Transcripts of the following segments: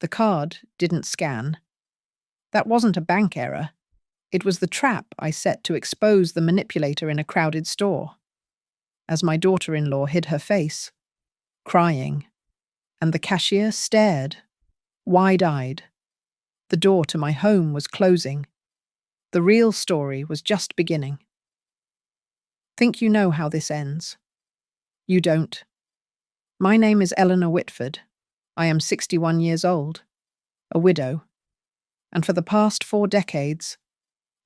The card didn't scan. That wasn't a bank error. It was the trap I set to expose the manipulator in a crowded store. As my daughter-in-law hid her face, crying, and the cashier stared, wide-eyed, the door to my home was closing. The real story was just beginning. Think you know how this ends? You don't. My name is Eleanor Whitford. I am 61 years old, a widow, and for the past 4 decades,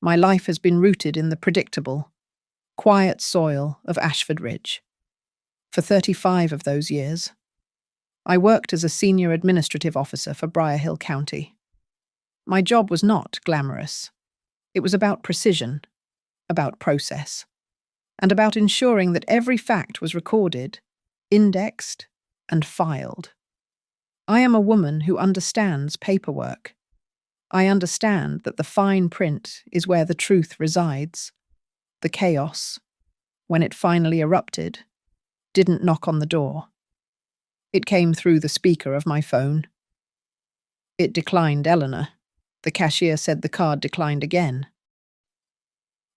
my life has been rooted in the predictable, quiet soil of Ashford Ridge. For 35 of those years, I worked as a senior administrative officer for Briar Hill County. My job was not glamorous. It was about precision, about process, and about ensuring that every fact was recorded, indexed, and filed. I am a woman who understands paperwork. I understand that the fine print is where the truth resides. The chaos, when it finally erupted, didn't knock on the door. It came through the speaker of my phone. It declined Eleanor. The cashier said the card declined again.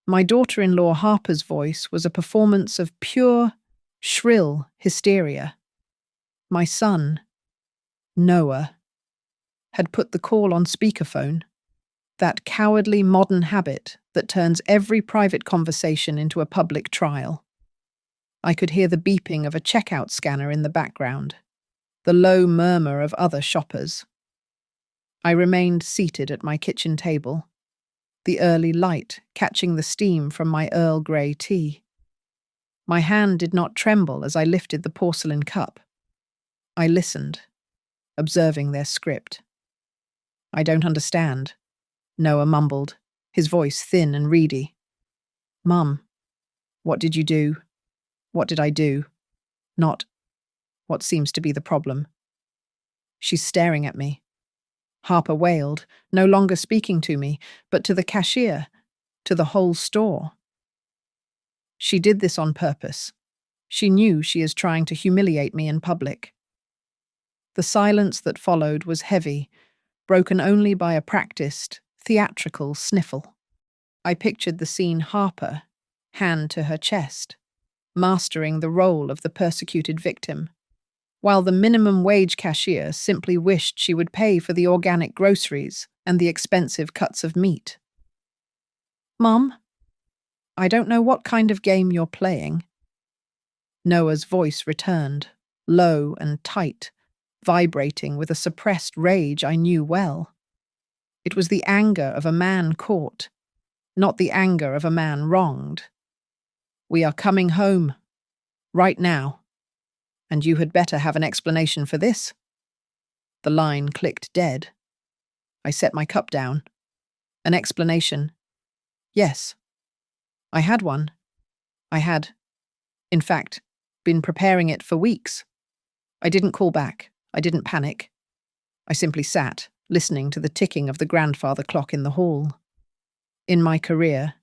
My daughter-in-law Harper's voice was a performance of pure, shrill hysteria. My son, Noah, had put the call on speakerphone, that cowardly modern habit that turns every private conversation into a public trial. I could hear the beeping of a checkout scanner in the background, the low murmur of other shoppers. I remained seated at my kitchen table, the early light catching the steam from my Earl Grey tea. My hand did not tremble as I lifted the porcelain cup. I listened, observing their script. I don't understand, Noah mumbled, his voice thin and reedy. Mum, what did you do? What did I do? Not what seems to be the problem. She's staring at me. Harper wailed, no longer speaking to me, but to the cashier, to the whole store. She did this on purpose. She knew she is trying to humiliate me in public. The silence that followed was heavy, broken only by a practiced, theatrical sniffle. I pictured the scene Harper, hand to her chest, mastering the role of the persecuted victim, while the minimum wage cashier simply wished she would pay for the organic groceries and the expensive cuts of meat. Mum, I don't know what kind of game you're playing. Noah's voice returned, low and tight, vibrating with a suppressed rage I knew well. It was the anger of a man caught, not the anger of a man wronged. We are coming home, right now, and you had better have an explanation for this. The line clicked dead. I set my cup down. An explanation. Yes. I had one. I had, in fact, been preparing it for weeks. I didn't call back. I didn't panic. I simply sat, listening to the ticking of the grandfather clock in the hall. In my career,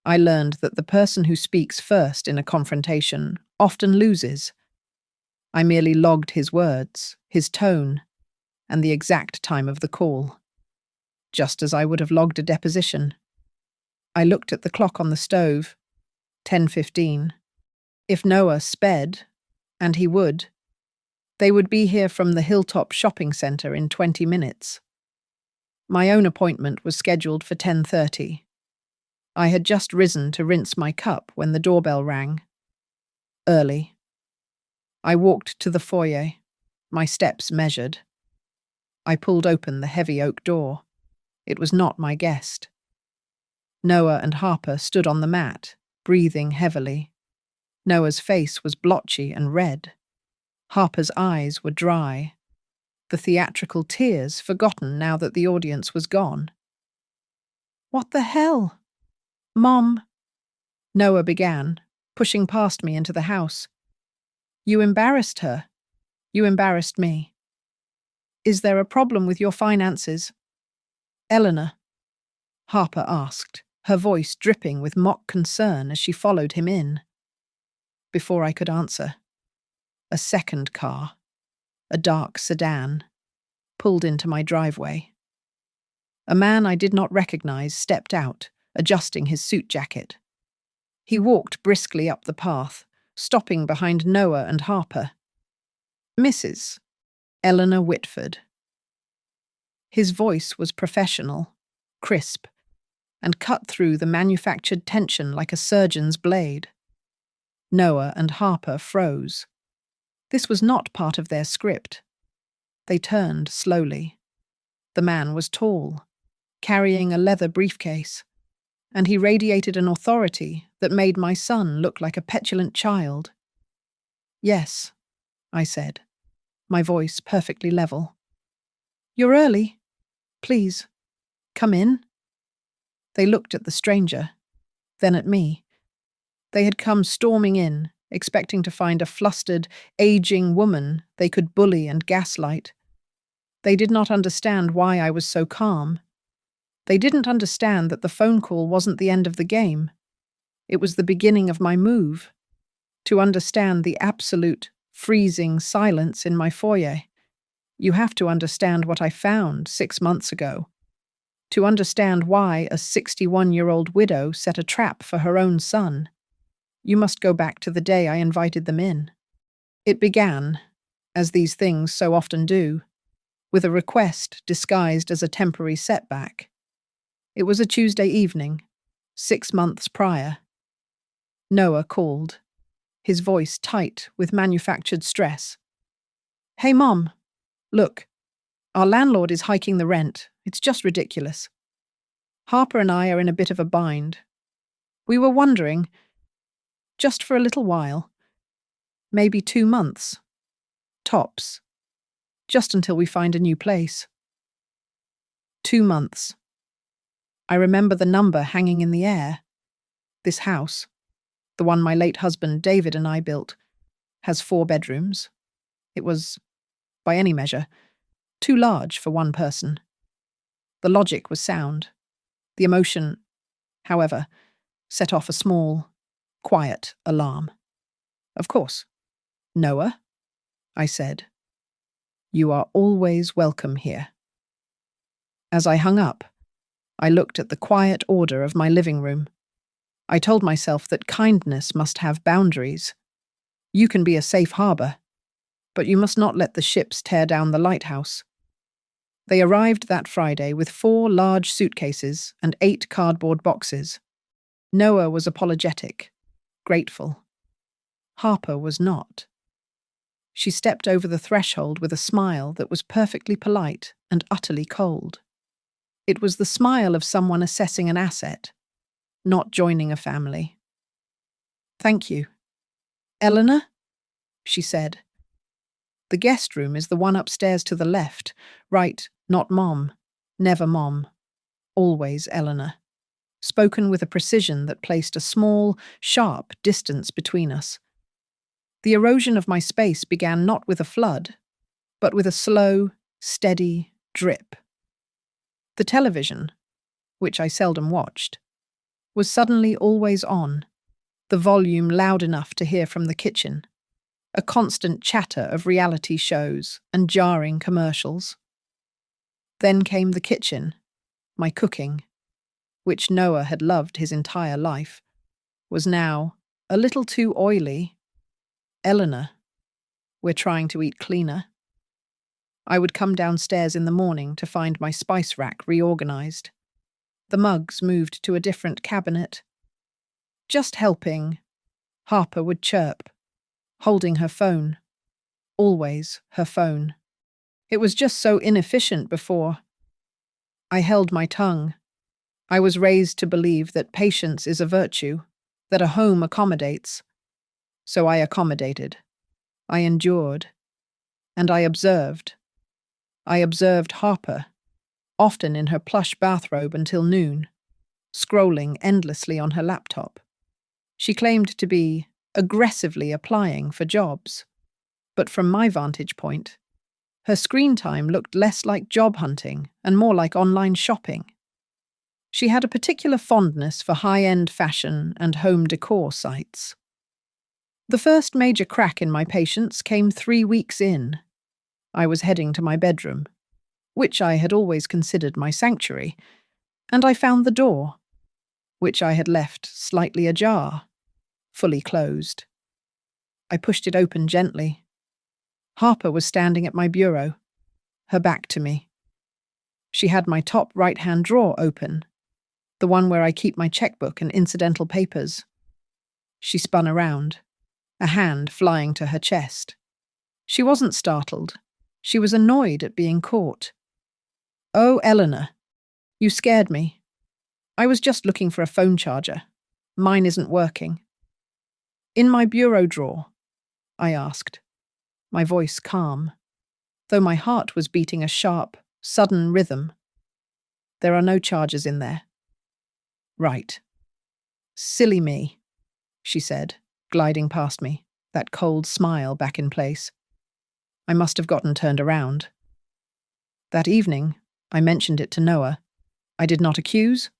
I learned that the person who speaks first in a confrontation often loses. I merely logged his words, his tone, and the exact time of the call, just as I would have logged a deposition. I looked at the clock on the stove, 10:15. If Noah sped, and he would, they would be here from the Hilltop Shopping Centre in 20 minutes. My own appointment was scheduled for 10:30. I had just risen to rinse my cup when the doorbell rang. Early. I walked to the foyer, my steps measured. I pulled open the heavy oak door. It was not my guest. Noah and Harper stood on the mat, breathing heavily. Noah's face was blotchy and red. Harper's eyes were dry, the theatrical tears forgotten now that the audience was gone. What the hell? Mom, Noah began, pushing past me into the house. You embarrassed her. You embarrassed me. Is there a problem with your finances? Eleanor, Harper asked, her voice dripping with mock concern as she followed him in. Before I could answer, a second car, a dark sedan, pulled into my driveway. A man I did not recognize stepped out, adjusting his suit jacket. He walked briskly up the path, stopping behind Noah and Harper. Mrs. Eleanor Whitford. His voice was professional, crisp, and cut through the manufactured tension like a surgeon's blade. Noah and Harper froze. This was not part of their script. They turned slowly. The man was tall, carrying a leather briefcase, and he radiated an authority that made my son look like a petulant child. "Yes," I said, my voice perfectly level. "You're early. Please, come in." They looked at the stranger, then at me. They had come storming in, expecting to find a flustered, aging woman they could bully and gaslight. They did not understand why I was so calm. They didn't understand that the phone call wasn't the end of the game. It was the beginning of my move. To understand the absolute, freezing silence in my foyer, you have to understand what I found 6 months ago. To understand why a 61-year-old widow set a trap for her own son, you must go back to the day I invited them in. It began, as these things so often do, with a request disguised as a temporary setback. It was a Tuesday evening, 6 months prior. Noah called, his voice tight with manufactured stress. "Hey, Mom, look, our landlord is hiking the rent. It's just ridiculous. Harper and I are in a bit of a bind. We were wondering, just for a little while, maybe 2 months, tops, just until we find a new place." 2 months. I remember the number hanging in the air. This house, the one my late husband David and I built, has 4 bedrooms. It was, by any measure, too large for one person. The logic was sound. The emotion, however, set off a small, quiet alarm. "Of course. Noah," I said, "you are always welcome here." As I hung up, I looked at the quiet order of my living room. I told myself that kindness must have boundaries. You can be a safe harbor, but you must not let the ships tear down the lighthouse. They arrived that Friday with 4 large suitcases and 8 cardboard boxes. Noah was apologetic, grateful. Harper was not. She stepped over the threshold with a smile that was perfectly polite and utterly cold. It was the smile of someone assessing an asset, not joining a family. "Thank you. Eleanor?" she said. "The guest room is the one upstairs to the left. Right, not Mom. Never Mom. Always Eleanor." Spoken with a precision that placed a small, sharp distance between us. The erosion of my space began not with a flood, but with a slow, steady drip. The television, which I seldom watched, was suddenly always on, the volume loud enough to hear from the kitchen, a constant chatter of reality shows and jarring commercials. Then came the kitchen, my cooking, which Noah had loved his entire life, was now a little too oily. "Eleanor, we're trying to eat cleaner." I would come downstairs in the morning to find my spice rack reorganized. The mugs moved to a different cabinet. "Just helping," Harper would chirp, holding her phone. Always her phone. It was just so inefficient before. I held my tongue. I was raised to believe that patience is a virtue, that a home accommodates. So I accommodated. I endured. And I observed. I observed Harper, often in her plush bathrobe until noon, scrolling endlessly on her laptop. She claimed to be aggressively applying for jobs, but from my vantage point, her screen time looked less like job hunting and more like online shopping. She had a particular fondness for high-end fashion and home decor sites. The first major crack in my patience came 3 weeks in. I was heading to my bedroom. which I had always considered my sanctuary, and I found the door, which I had left slightly ajar, fully closed. I pushed it open gently. Harper was standing at my bureau, her back to me. She had my top right-hand drawer open, the one where I keep my checkbook and incidental papers. She spun around, a hand flying to her chest. She wasn't startled. She was annoyed at being caught. "Oh, Eleanor, you scared me. I was just looking for a phone charger. Mine isn't working." "In my bureau drawer?" I asked, my voice calm, though my heart was beating a sharp, sudden rhythm. "There are no chargers in there." "Right. Silly me," she said, gliding past me, that cold smile back in place. I must have gotten turned around. That evening, I mentioned it to Noah. I did not accuse.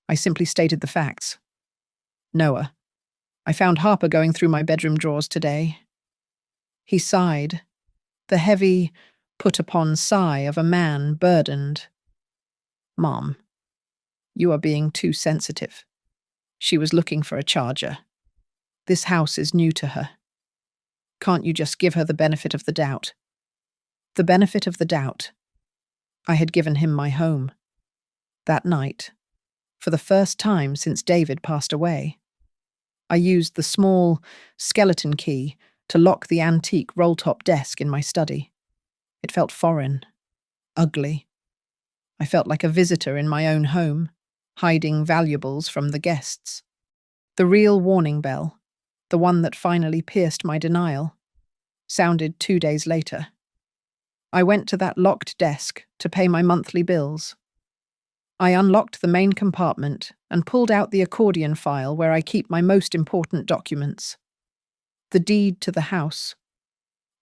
I simply stated the facts. "Noah, I found Harper going through my bedroom drawers today." He sighed, the heavy, put-upon sigh of a man burdened. "Mom, you are being too sensitive. She was looking for a charger. This house is new to her. Can't you just give her the benefit of the doubt?" The benefit of the doubt. I had given him my home. That night, for the first time since David passed away, I used the small skeleton key to lock the antique roll-top desk in my study. It felt foreign, ugly. I felt like a visitor in my own home, hiding valuables from the guests. The real warning bell, the one that finally pierced my denial, sounded 2 days later. I went to that locked desk to pay my monthly bills. I unlocked the main compartment and pulled out the accordion file where I keep my most important documents. The deed to the house,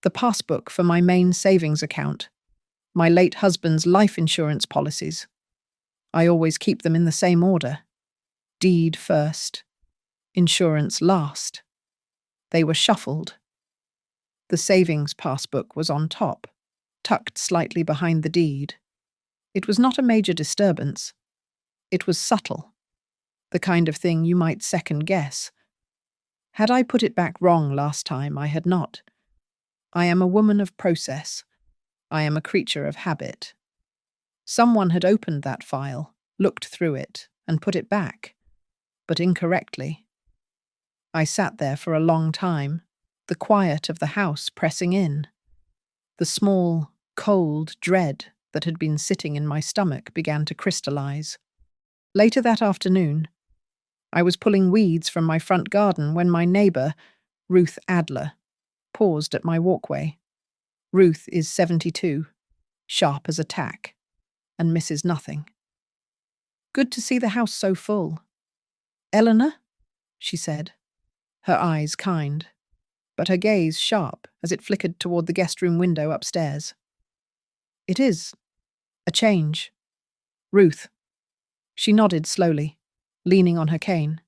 the passbook for my main savings account, my late husband's life insurance policies. I always keep them in the same order. Deed first, insurance last. They were shuffled. The savings passbook was on top, tucked slightly behind the deed. It was not a major disturbance. It was subtle, the kind of thing you might second guess. Had I put it back wrong last time, I had not. I am a woman of process. I am a creature of habit. Someone had opened that file, looked through it, and put it back, but incorrectly. I sat there for a long time, the quiet of the house pressing in. The small, cold dread that had been sitting in my stomach began to crystallize. Later that afternoon, I was pulling weeds from my front garden when my neighbor, Ruth Adler, paused at my walkway. Ruth is 72, sharp as a tack, and misses nothing. "Good to see the house so full." "Eleanor?" she said, her eyes kind, but her gaze sharp as it flickered toward the guest room window upstairs. "It is a change." "Ruth." She nodded slowly, leaning on her cane.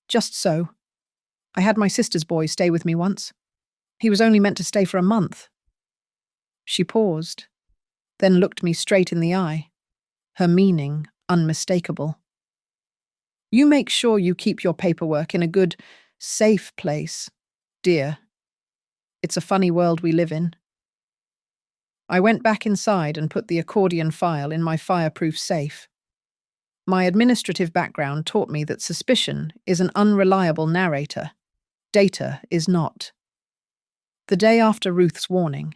"Just so. I had my sister's boy stay with me once. He was only meant to stay for a month." She paused, then looked me straight in the eye, her meaning unmistakable. "You make sure you keep your paperwork in a good, safe place, dear. It's a funny world we live in." I went back inside and put the accordion file in my fireproof safe. My administrative background taught me that suspicion is an unreliable narrator. Data is not. The day after Ruth's warning,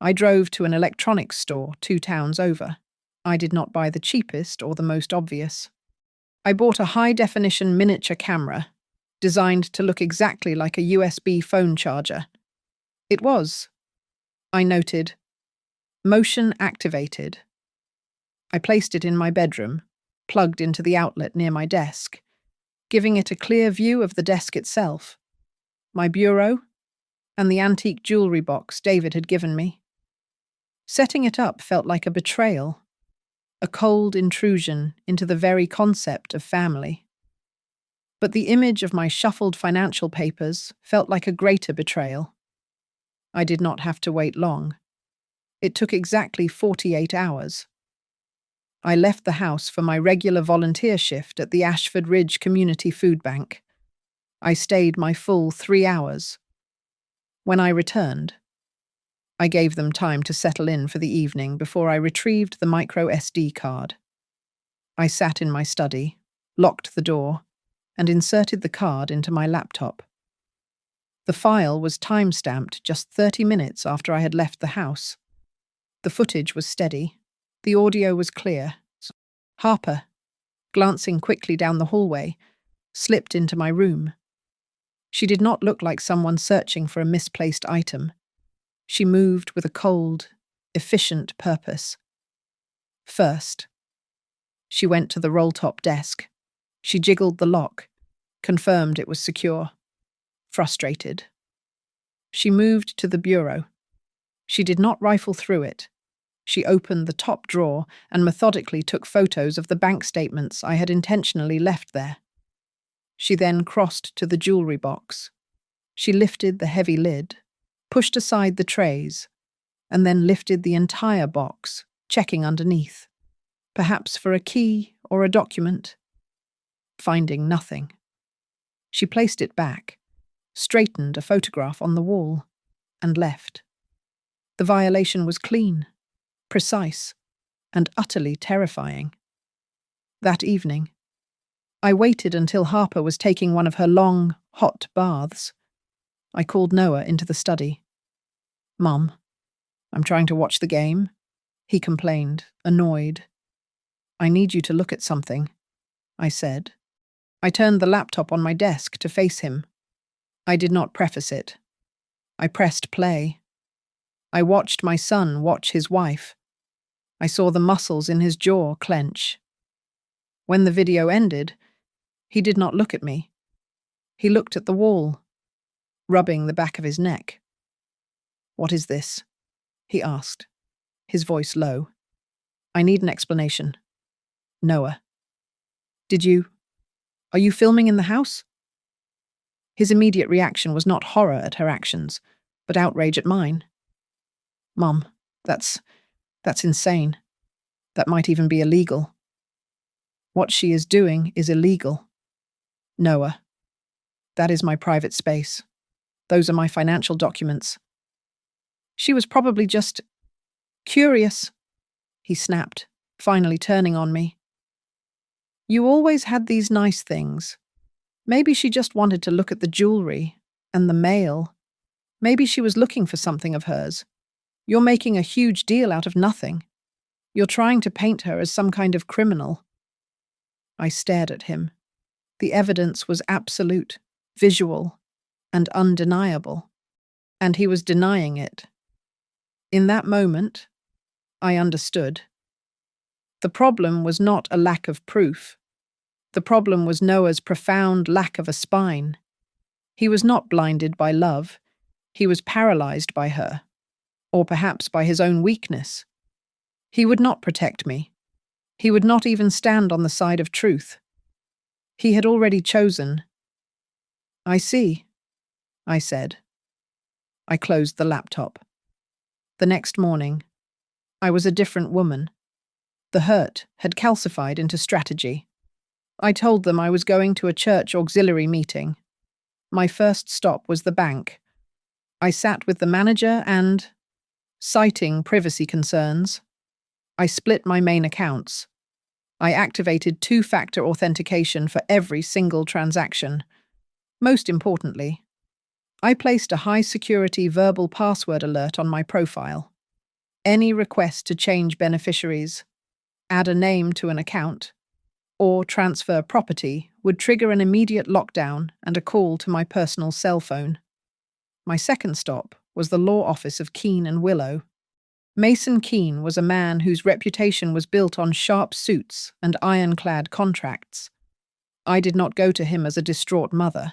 I drove to an electronics store 2 towns over. I did not buy the cheapest or the most obvious. I bought a high-definition miniature camera, designed to look exactly like a USB phone charger. It was, I noted, motion activated. I placed it in my bedroom, plugged into the outlet near my desk, giving it a clear view of the desk itself, my bureau, and the antique jewelry box David had given me. Setting it up felt like a betrayal, a cold intrusion into the very concept of family. But the image of my shuffled financial papers felt like a greater betrayal. I did not have to wait long. It took exactly 48 hours. I left the house for my regular volunteer shift at the Ashford Ridge Community Food Bank. I stayed my full 3 hours. When I returned, I gave them time to settle in for the evening before I retrieved the micro SD card. I sat in my study, locked the door, and inserted the card into my laptop. The file was time-stamped just 30 minutes after I had left the house. The footage was steady. The audio was clear. Harper, glancing quickly down the hallway, slipped into my room. She did not look like someone searching for a misplaced item. She moved with a cold, efficient purpose. First, she went to the roll-top desk. She jiggled the lock, confirmed it was secure. Frustrated, she moved to the bureau. She did not rifle through it. She opened the top drawer and methodically took photos of the bank statements I had intentionally left there. She then crossed to the jewelry box. She lifted the heavy lid, pushed aside the trays, and then lifted the entire box, checking underneath, perhaps for a key or a document. Finding nothing, she placed it back, straightened a photograph on the wall, and left. The violation was clean, precise, and utterly terrifying. That evening, I waited until Harper was taking one of her long, hot baths. I called Noah into the study. "Mum, I'm trying to watch the game," he complained, annoyed. "I need you to look at something," I said. I turned the laptop on my desk to face him. I did not preface it. I pressed play. I watched my son watch his wife. I saw the muscles in his jaw clench. When the video ended, he did not look at me. He looked at the wall, rubbing the back of his neck. "What is this?" he asked, his voice low. "I need an explanation." "Noah, are you filming in the house?" His immediate reaction was not horror at her actions, but outrage at mine. "Mum, that's insane. That might even be illegal." "What she is doing is illegal." "Noah, that is my private space. Those are my financial documents." "She was probably just curious," he snapped, finally turning on me. "You always had these nice things. Maybe she just wanted to look at the jewelry and the mail. Maybe she was looking for something of hers. You're making a huge deal out of nothing. You're trying to paint her as some kind of criminal." I stared at him. The evidence was absolute, visual, and undeniable, and he was denying it. In that moment, I understood. The problem was not a lack of proof. The problem was Noah's profound lack of a spine. He was not blinded by love. He was paralyzed by her, or perhaps by his own weakness. He would not protect me. He would not even stand on the side of truth. He had already chosen. "I see," I said. I closed the laptop. The next morning, I was a different woman. The hurt had calcified into strategy. I told them I was going to a church auxiliary meeting. My first stop was the bank. I sat with the manager and, citing privacy concerns, I split my main accounts. I activated two-factor authentication for every single transaction. Most importantly, I placed a high-security verbal password alert on my profile. Any request to change beneficiaries, add a name to an account, or transfer property would trigger an immediate lockdown and a call to my personal cell phone. My second stop was the law office of Keene and Willow. Mason Keene was a man whose reputation was built on sharp suits and ironclad contracts. I did not go to him as a distraught mother.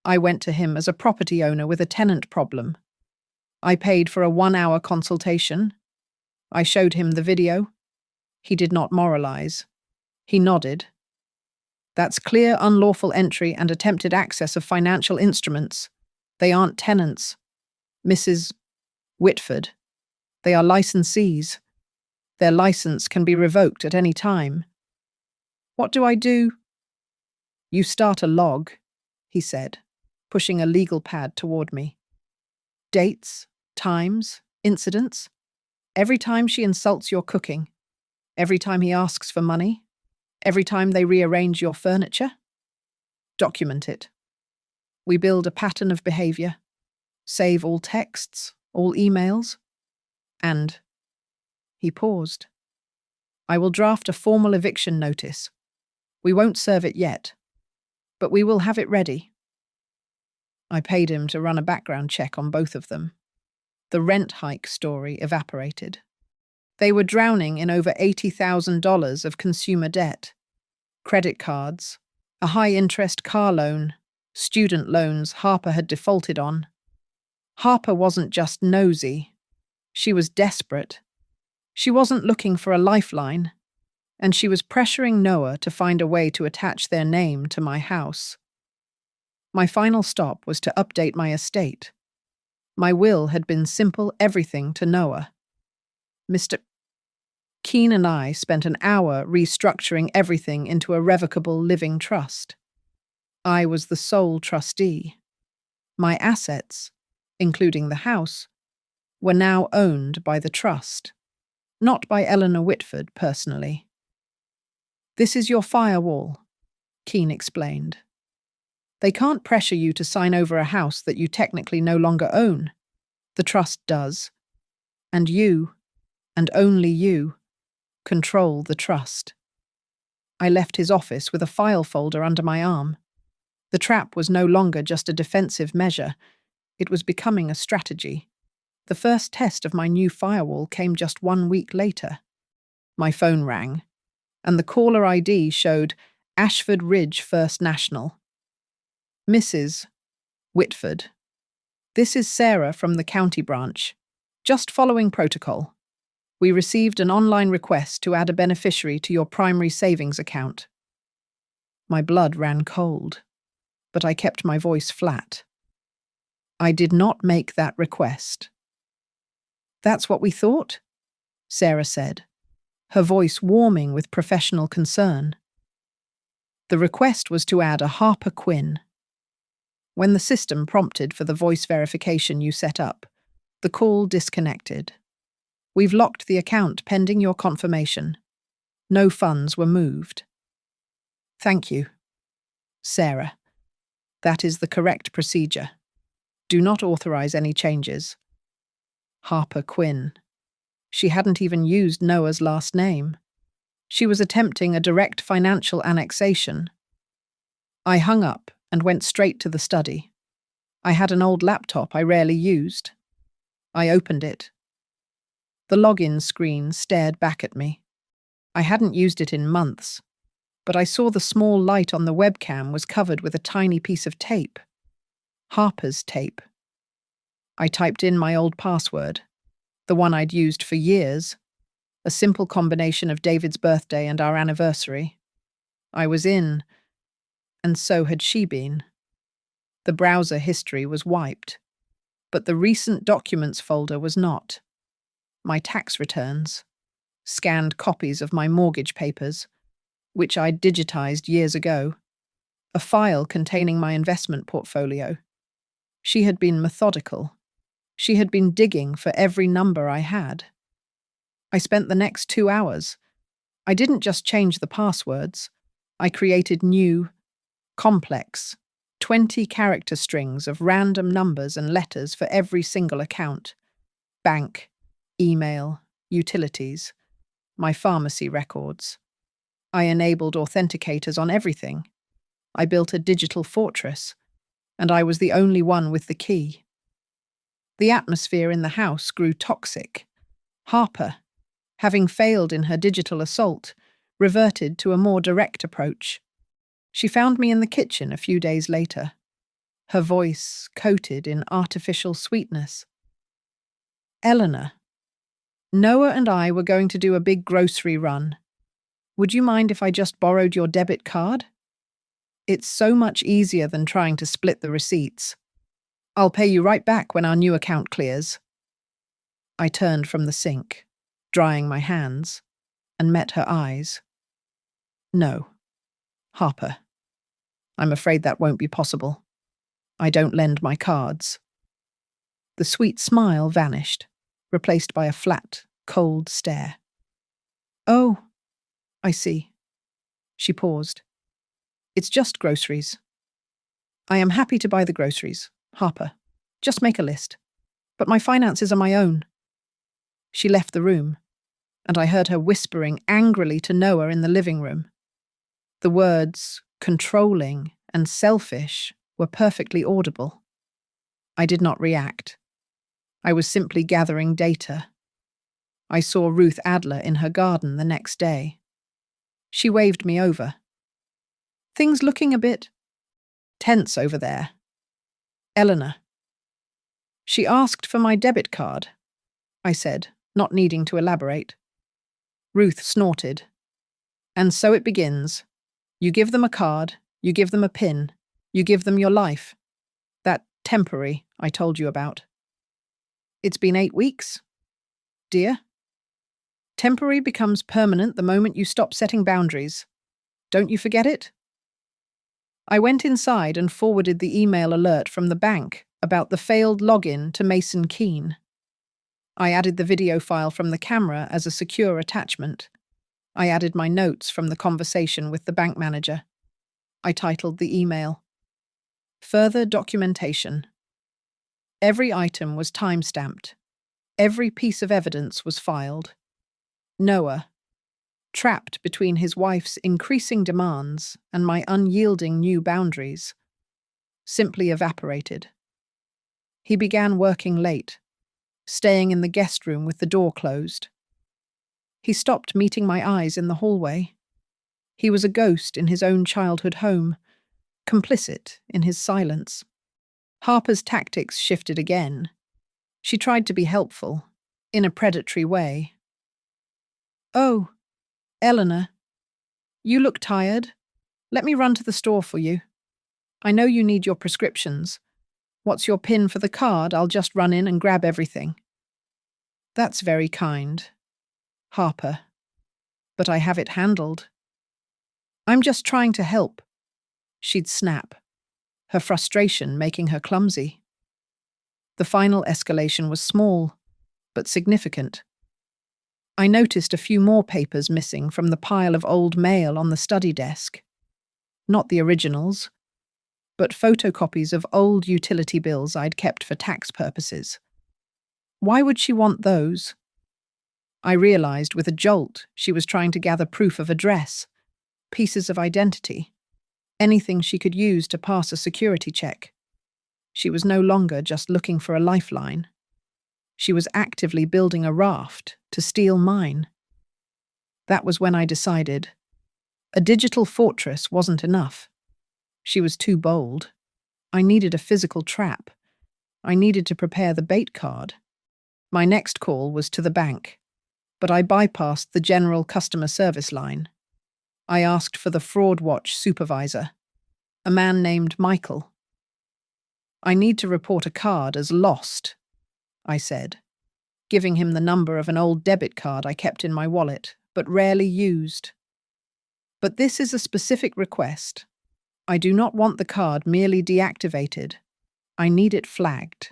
I went to him as a property owner with a tenant problem. I paid for a 1-hour consultation. I showed him the video. He did not moralize. He nodded. "That's clear unlawful entry and attempted access of financial instruments. They aren't tenants. Mrs. Whitford. They are licensees. Their license can be revoked at any time. What do I do? You start a log, he said, pushing a legal pad toward me. Dates, times, incidents. Every time she insults your cooking. Every time he asks for money. Every time they rearrange your furniture. Document it. We build a pattern of behavior. Save all texts, all emails. And he paused. I will draft a formal eviction notice. We won't serve it yet, but we will have it ready. I paid him to run a background check on both of them. The rent hike story evaporated. They were drowning in over $80,000 of consumer debt. Credit cards, a high-interest car loan, student loans Harper had defaulted on. Harper wasn't just nosy. She was desperate. She wasn't looking for a lifeline, and she was pressuring Noah to find a way to attach their name to my house. My final stop was to update my estate. My will had been simple everything to Noah. Mr. Keene and I spent an hour restructuring everything into a revocable living trust. I was the sole trustee. My assets, including the house, were now owned by the trust, not by Eleanor Whitford personally. This is your firewall, Keene explained. They can't pressure you to sign over a house that you technically no longer own. The trust does. And you, and only you, control the trust. I left his office with a file folder under my arm. The trap was no longer just a defensive measure. It was becoming a strategy. The first test of my new firewall came just 1 week later. My phone rang, and the caller ID showed Ashford Ridge First National. Mrs. Whitford. This is Sarah from the county branch. Just following protocol. We received an online request to add a beneficiary to your primary savings account. My blood ran cold, but I kept my voice flat. I did not make that request. That's what we thought? Sarah said, her voice warming with professional concern. The request was to add a Harper Quinn. When the system prompted for the voice verification you set up, the call disconnected. We've locked the account pending your confirmation. No funds were moved. Thank you. Sarah. That is the correct procedure. Do not authorize any changes. Harper Quinn. She hadn't even used Noah's last name. She was attempting a direct financial annexation. I hung up and went straight to the study. I had an old laptop I rarely used. I opened it. The login screen stared back at me. I hadn't used it in months, but I saw the small light on the webcam was covered with a tiny piece of tape. Harper's tape. I typed in my old password, the one I'd used for years, a simple combination of David's birthday and our anniversary. I was in, and so had she been. The browser history was wiped, but the recent documents folder was not. My tax returns, scanned copies of my mortgage papers, which I'd digitized years ago, a file containing my investment portfolio. She had been methodical. She had been digging for every number I had. I spent the next 2 hours. I didn't just change the passwords. I created new, complex, 20-character strings of random numbers and letters for every single account. Bank, email, utilities, my pharmacy records. I enabled authenticators on everything. I built a digital fortress, and I was the only one with the key. The atmosphere in the house grew toxic. Harper, having failed in her digital assault, reverted to a more direct approach. She found me in the kitchen a few days later, her voice coated in artificial sweetness. Eleanor, Noah and I were going to do a big grocery run. Would you mind if I just borrowed your debit card? It's so much easier than trying to split the receipts. I'll pay you right back when our new account clears. I turned from the sink, drying my hands, and met her eyes. No, Harper. I'm afraid that won't be possible. I don't lend my cards. The sweet smile vanished, replaced by a flat, cold stare. Oh, I see. She paused. It's just groceries. I am happy to buy the groceries, Harper. Just make a list. But my finances are my own. She left the room, and I heard her whispering angrily to Noah in the living room. The words controlling and selfish were perfectly audible. I did not react. I was simply gathering data. I saw Ruth Adler in her garden the next day. She waved me over. Things looking a bit tense over there. Eleanor. She asked for my debit card, I said, not needing to elaborate. Ruth snorted. And so it begins. You give them a card, you give them a PIN, you give them your life. That temporary I told you about. It's been 8 weeks, dear. Temporary becomes permanent the moment you stop setting boundaries. Don't you forget it? I went inside and forwarded the email alert from the bank about the failed login to Mason Keene. I added the video file from the camera as a secure attachment. I added my notes from the conversation with the bank manager. I titled the email, Further Documentation. Every item was time-stamped. Every piece of evidence was filed. Noah, trapped between his wife's increasing demands and my unyielding new boundaries, simply evaporated. He began working late, staying in the guest room with the door closed. He stopped meeting my eyes in the hallway. He was a ghost in his own childhood home, complicit in his silence. Harper's tactics shifted again. She tried to be helpful, in a predatory way. Oh, Eleanor, you look tired. Let me run to the store for you. I know you need your prescriptions. What's your PIN for the card? I'll just run in and grab everything. That's very kind, Harper. But I have it handled. I'm just trying to help. She'd snap, her frustration making her clumsy. The final escalation was small, but significant. I noticed a few more papers missing from the pile of old mail on the study desk. Not the originals, but photocopies of old utility bills I'd kept for tax purposes. Why would she want those? I realized with a jolt she was trying to gather proof of address, pieces of identity, anything she could use to pass a security check. She was no longer just looking for a lifeline. She was actively building a raft to steal mine. That was when I decided a digital fortress wasn't enough. She was too bold. I needed a physical trap. I needed to prepare the bait card. My next call was to the bank, but I bypassed the general customer service line. I asked for the fraud watch supervisor, a man named Michael. I need to report a card as lost, I said, giving him the number of an old debit card I kept in my wallet, but rarely used. But this is a specific request. I do not want the card merely deactivated. I need it flagged.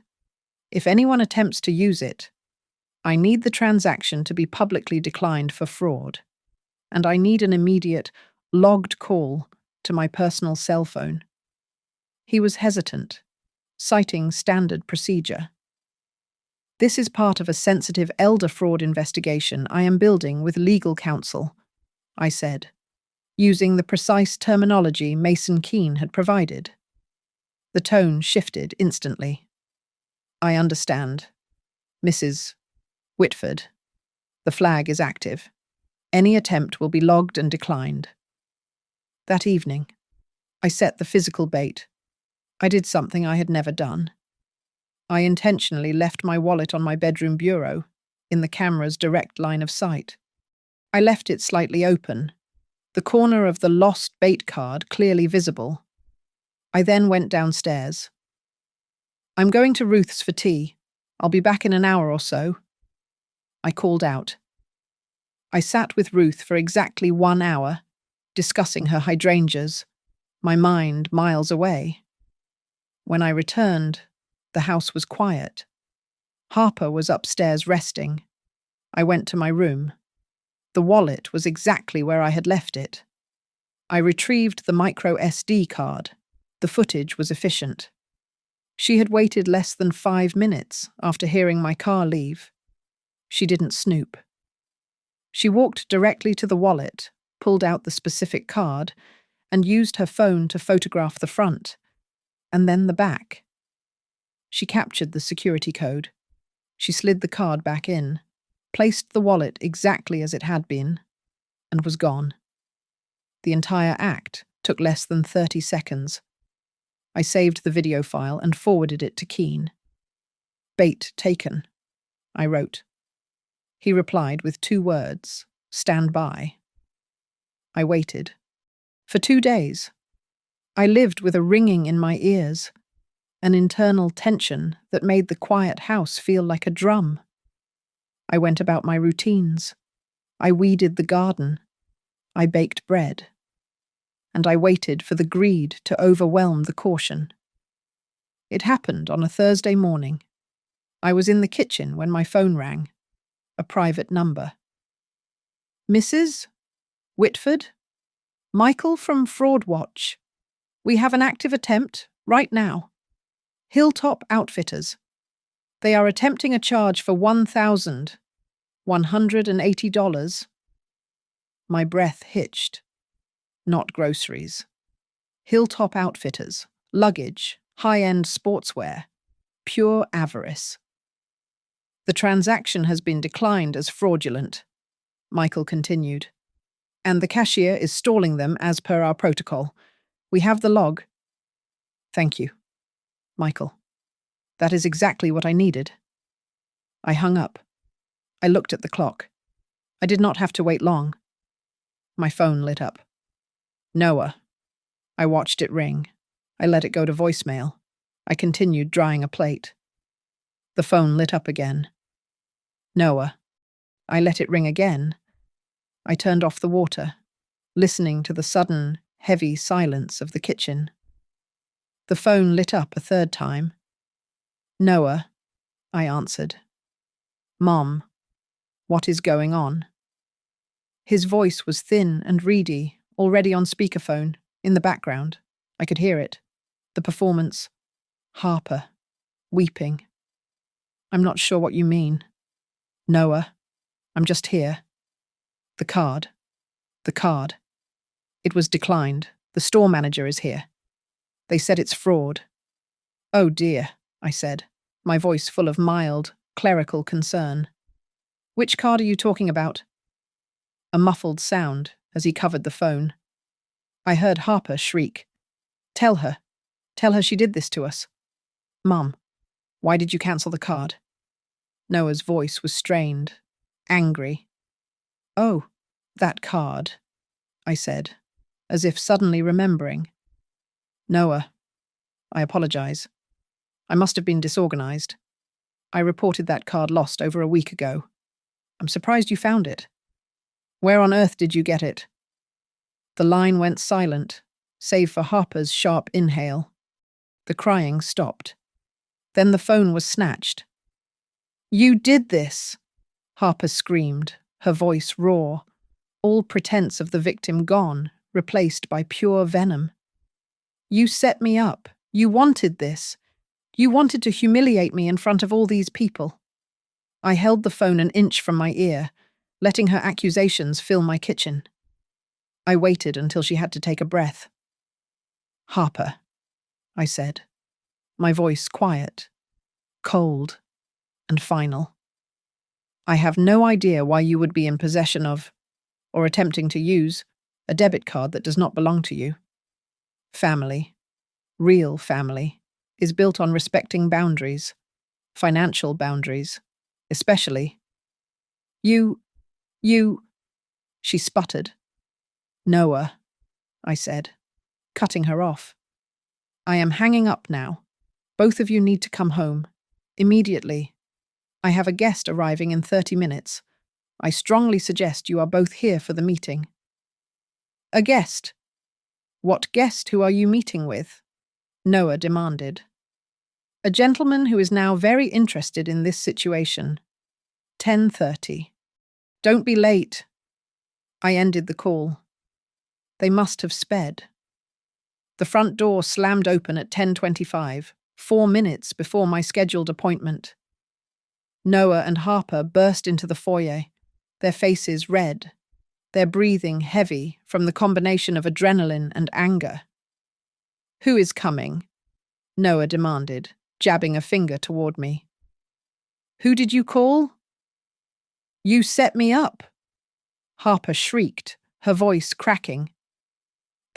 If anyone attempts to use it, I need the transaction to be publicly declined for fraud. And I need an immediate, logged call to my personal cell phone. He was hesitant, citing standard procedure. This is part of a sensitive elder fraud investigation I am building with legal counsel, I said, using the precise terminology Mason Keene had provided. The tone shifted instantly. I understand. Mrs. Whitford, the flag is active. Any attempt will be logged and declined. That evening, I set the physical bait. I did something I had never done. I intentionally left my wallet on my bedroom bureau, in the camera's direct line of sight. I left it slightly open, the corner of the lost bait card clearly visible. I then went downstairs. I'm going to Ruth's for tea. I'll be back in an hour or so. I called out. I sat with Ruth for exactly 1 hour, discussing her hydrangeas, my mind miles away. When I returned, the house was quiet. Harper was upstairs resting. I went to my room. The wallet was exactly where I had left it. I retrieved the micro SD card. The footage was efficient. She had waited less than 5 minutes after hearing my car leave. She didn't snoop. She walked directly to the wallet, pulled out the specific card, and used her phone to photograph the front, and then the back. She captured the security code. She slid the card back in, placed the wallet exactly as it had been, and was gone. The entire act took less than 30 seconds. I saved the video file and forwarded it to Keane. "Bait taken," I wrote. He replied with 2 words, "Stand by." I waited. For 2 days. I lived with a ringing in my ears, an internal tension that made the quiet house feel like a drum. I went about my routines. I weeded the garden. I baked bread. And I waited for the greed to overwhelm the caution. It happened on a Thursday morning. I was in the kitchen when my phone rang. A private number. "Mrs. Whitford? Michael from Fraud Watch. We have an active attempt, right now. Hilltop Outfitters. They are attempting a charge for $1,180. My breath hitched. Not groceries. Hilltop Outfitters. Luggage. High-end sportswear. Pure avarice. "The transaction has been declined as fraudulent," Michael continued. "And the cashier is stalling them as per our protocol. We have the log." "Thank you, Michael. That is exactly what I needed." I hung up. I looked at the clock. I did not have to wait long. My phone lit up. Noah. I watched it ring. I let it go to voicemail. I continued drying a plate. The phone lit up again. Noah. I let it ring again. I turned off the water, listening to the sudden, heavy silence of the kitchen. The phone lit up a 3rd time. "Noah," I answered. "Mom, what is going on?" His voice was thin and reedy, already on speakerphone, in the background. I could hear it. The performance. Harper. Weeping. "I'm not sure what you mean." "Noah, I'm just here." The card. The card. It was declined. The store manager is here. They said it's fraud. "Oh dear," I said, my voice full of mild, clerical concern. "Which card are you talking about?" A muffled sound as he covered the phone. I heard Harper shriek. Tell her she did this to us." "Mum, why did you cancel the card?" Noah's voice was strained, angry. "Oh, that card," I said, as if suddenly remembering. "Noah, I apologize. I must have been disorganized. I reported that card lost over a week ago. I'm surprised you found it. Where on earth did you get it?" The line went silent, save for Harper's sharp inhale. The crying stopped. Then the phone was snatched. "You did this!" Harper screamed, her voice raw, all pretense of the victim gone, replaced by pure venom. "You set me up. You wanted this. You wanted to humiliate me in front of all these people." I held the phone an inch from my ear, letting her accusations fill my kitchen. I waited until she had to take a breath. "Harper," I said, my voice quiet, cold, and final. "I have no idea why you would be in possession of, or attempting to use, a debit card that does not belong to you. Family, real family, is built on respecting boundaries, financial boundaries, especially. You, she sputtered. "Noah," I said, cutting her off. "I am hanging up now. Both of you need to come home. Immediately. I have a guest arriving in 30 minutes. I strongly suggest you are both here for the meeting. A guest? What guest who are you meeting with? Noah demanded. A gentleman who is now very interested in this situation. 10:30. Don't be late. I ended the call. They must have sped. The front door slammed open at 10:25, 4 minutes before my scheduled appointment. Noah and Harper burst into the foyer, their faces red, their breathing heavy from the combination of adrenaline and anger. Who is coming? Noah demanded, jabbing a finger toward me. Who did you call? You set me up, Harper shrieked, her voice cracking.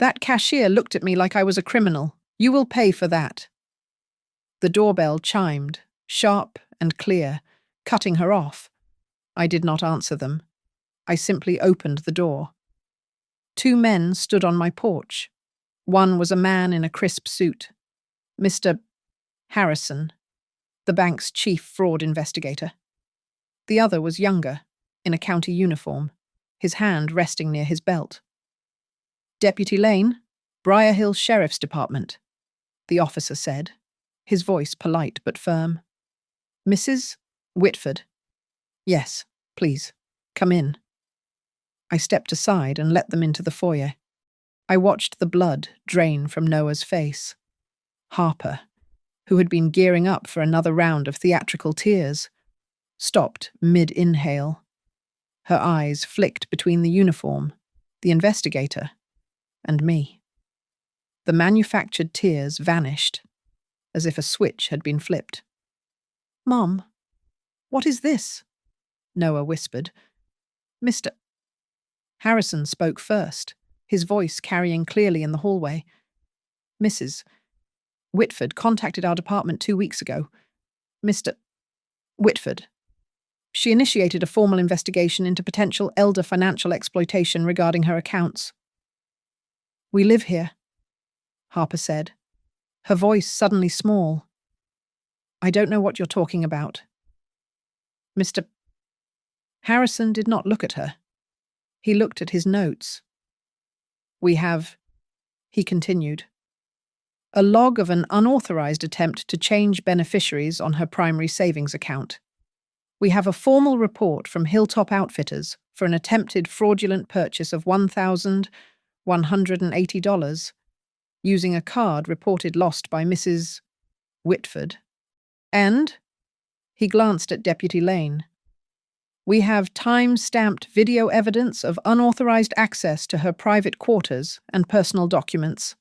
That cashier looked at me like I was a criminal. You will pay for that. The doorbell chimed, sharp and clear, cutting her off. I did not answer them. I simply opened the door. 2 men stood on my porch. One was a man in a crisp suit. Mr. Harrison, the bank's chief fraud investigator. The other was younger, in a county uniform, his hand resting near his belt. Deputy Lane, Briar Hill Sheriff's Department, the officer said, his voice polite but firm. Mrs. Whitford? Yes, please, come in. I stepped aside and let them into the foyer. I watched the blood drain from Noah's face. Harper, who had been gearing up for another round of theatrical tears, stopped mid-inhale. Her eyes flicked between the uniform, the investigator, and me. The manufactured tears vanished, as if a switch had been flipped. Mom, what is this? Noah whispered. Mr. Harrison spoke first, his voice carrying clearly in the hallway. Mrs. Whitford contacted our department 2 weeks ago. Mr. Whitford. She initiated a formal investigation into potential elder financial exploitation regarding her accounts. We live here, Harper said, her voice suddenly small. I don't know what you're talking about. Mr. Harrison did not look at her. He looked at his notes. We have, he continued, a log of an unauthorized attempt to change beneficiaries on her primary savings account. We have a formal report from Hilltop Outfitters for an attempted fraudulent purchase of $1,180 using a card reported lost by Mrs. Whitford. And, he glanced at Deputy Lane, we have time-stamped video evidence of unauthorized access to her private quarters and personal documents.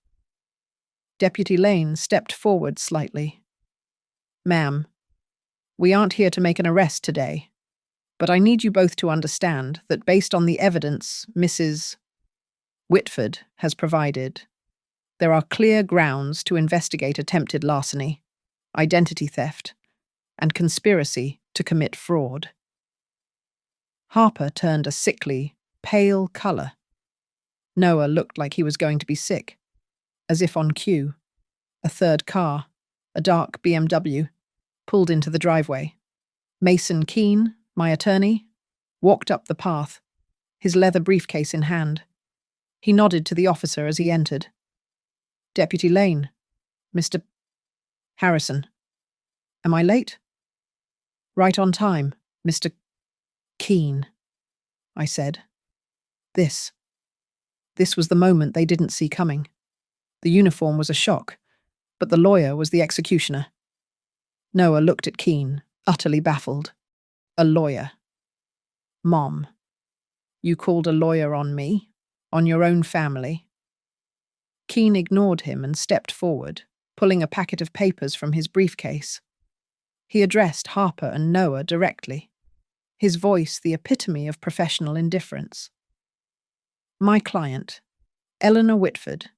Deputy Lane stepped forward slightly. Ma'am, we aren't here to make an arrest today, but I need you both to understand that based on the evidence Mrs. Whitford has provided, there are clear grounds to investigate attempted larceny, identity theft, and conspiracy to commit fraud. Harper turned a sickly, pale colour. Noah looked like he was going to be sick. As if on cue, a third car, a dark BMW, pulled into the driveway. Mason Keene, my attorney, walked up the path, his leather briefcase in hand. He nodded to the officer as he entered. Deputy Lane, Mr. Harrison. Am I late? Right on time, Mr. Keene, I said. This was the moment they didn't see coming. The uniform was a shock, but the lawyer was the executioner. Noah looked at Keene, utterly baffled. A lawyer. Mom, you called a lawyer on me? On your own family? Keene ignored him and stepped forward, pulling a packet of papers from his briefcase. He addressed Harper and Noah directly, his voice the epitome of professional indifference. My client, Eleanor Whitford,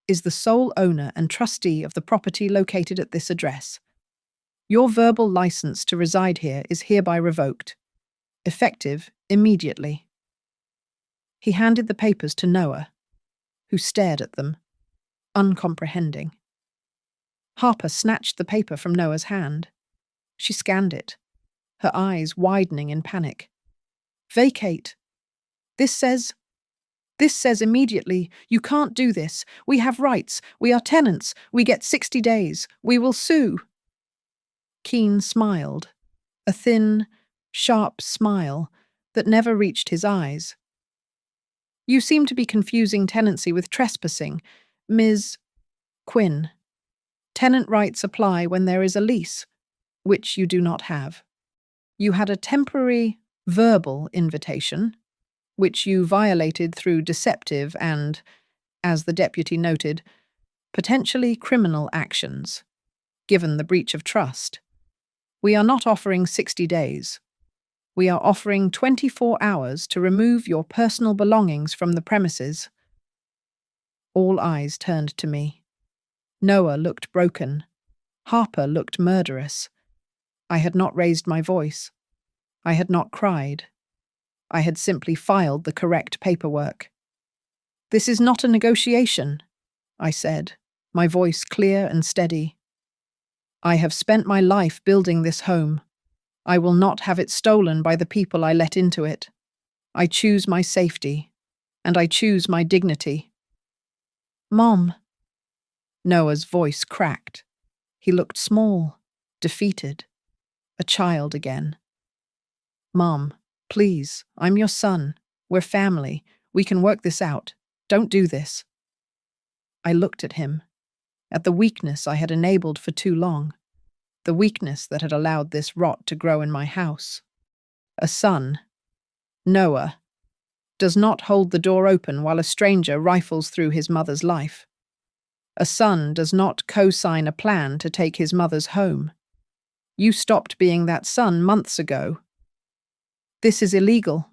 is the sole owner and trustee of the property located at this address. Your verbal license to reside here is hereby revoked, effective immediately. He handed the papers to Noah, who stared at them, uncomprehending. Harper snatched the paper from Noah's hand. She scanned it, her eyes widening in panic. Vacate. This says immediately, you can't do this. We have rights. We are tenants. We get 60 days. We will sue. Keane smiled, a thin, sharp smile that never reached his eyes. You seem to be confusing tenancy with trespassing, Ms. Quinn. Tenant rights apply when there is a lease, which you do not have. You had a temporary, verbal invitation, which you violated through deceptive and, as the deputy noted, potentially criminal actions, given the breach of trust. We are not offering 60 days. We are offering 24 hours to remove your personal belongings from the premises. All eyes turned to me. Noah looked broken. Harper looked murderous. I had not raised my voice. I had not cried. I had simply filed the correct paperwork. This is not a negotiation, I said, my voice clear and steady. I have spent my life building this home. I will not have it stolen by the people I let into it. I choose my safety, and I choose my dignity. Mom. Noah's voice cracked. He looked small, defeated, a child again. Mom, please, I'm your son. We're family. We can work this out. Don't do this. I looked at him, at the weakness I had enabled for too long, the weakness that had allowed this rot to grow in my house. A son, Noah, does not hold the door open while a stranger rifles through his mother's life. A son does not co-sign a plan to take his mother's home. You stopped being that son months ago. This is illegal.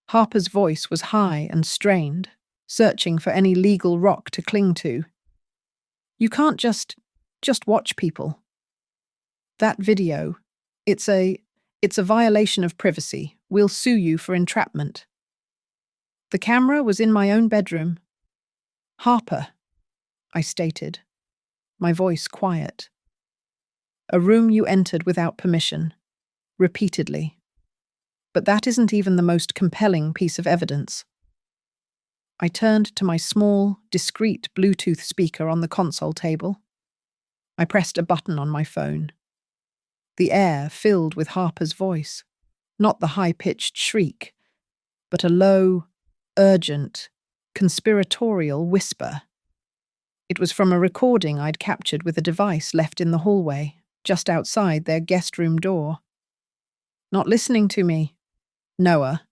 Harper's voice was high and strained, searching for any legal rock to cling to. You can't just watch people. That video, it's a violation of privacy. We'll sue you for entrapment. The camera was in my own bedroom. Harper, I stated, my voice quiet. A room you entered without permission, repeatedly. But that isn't even the most compelling piece of evidence. I turned to my small, discreet Bluetooth speaker on the console table. I pressed a button on my phone. The air filled with Harper's voice, not the high-pitched shriek, but a low, urgent, conspiratorial whisper. It was from a recording I'd captured with a device left in the hallway, just outside their guest room door. Not listening to me, Noah.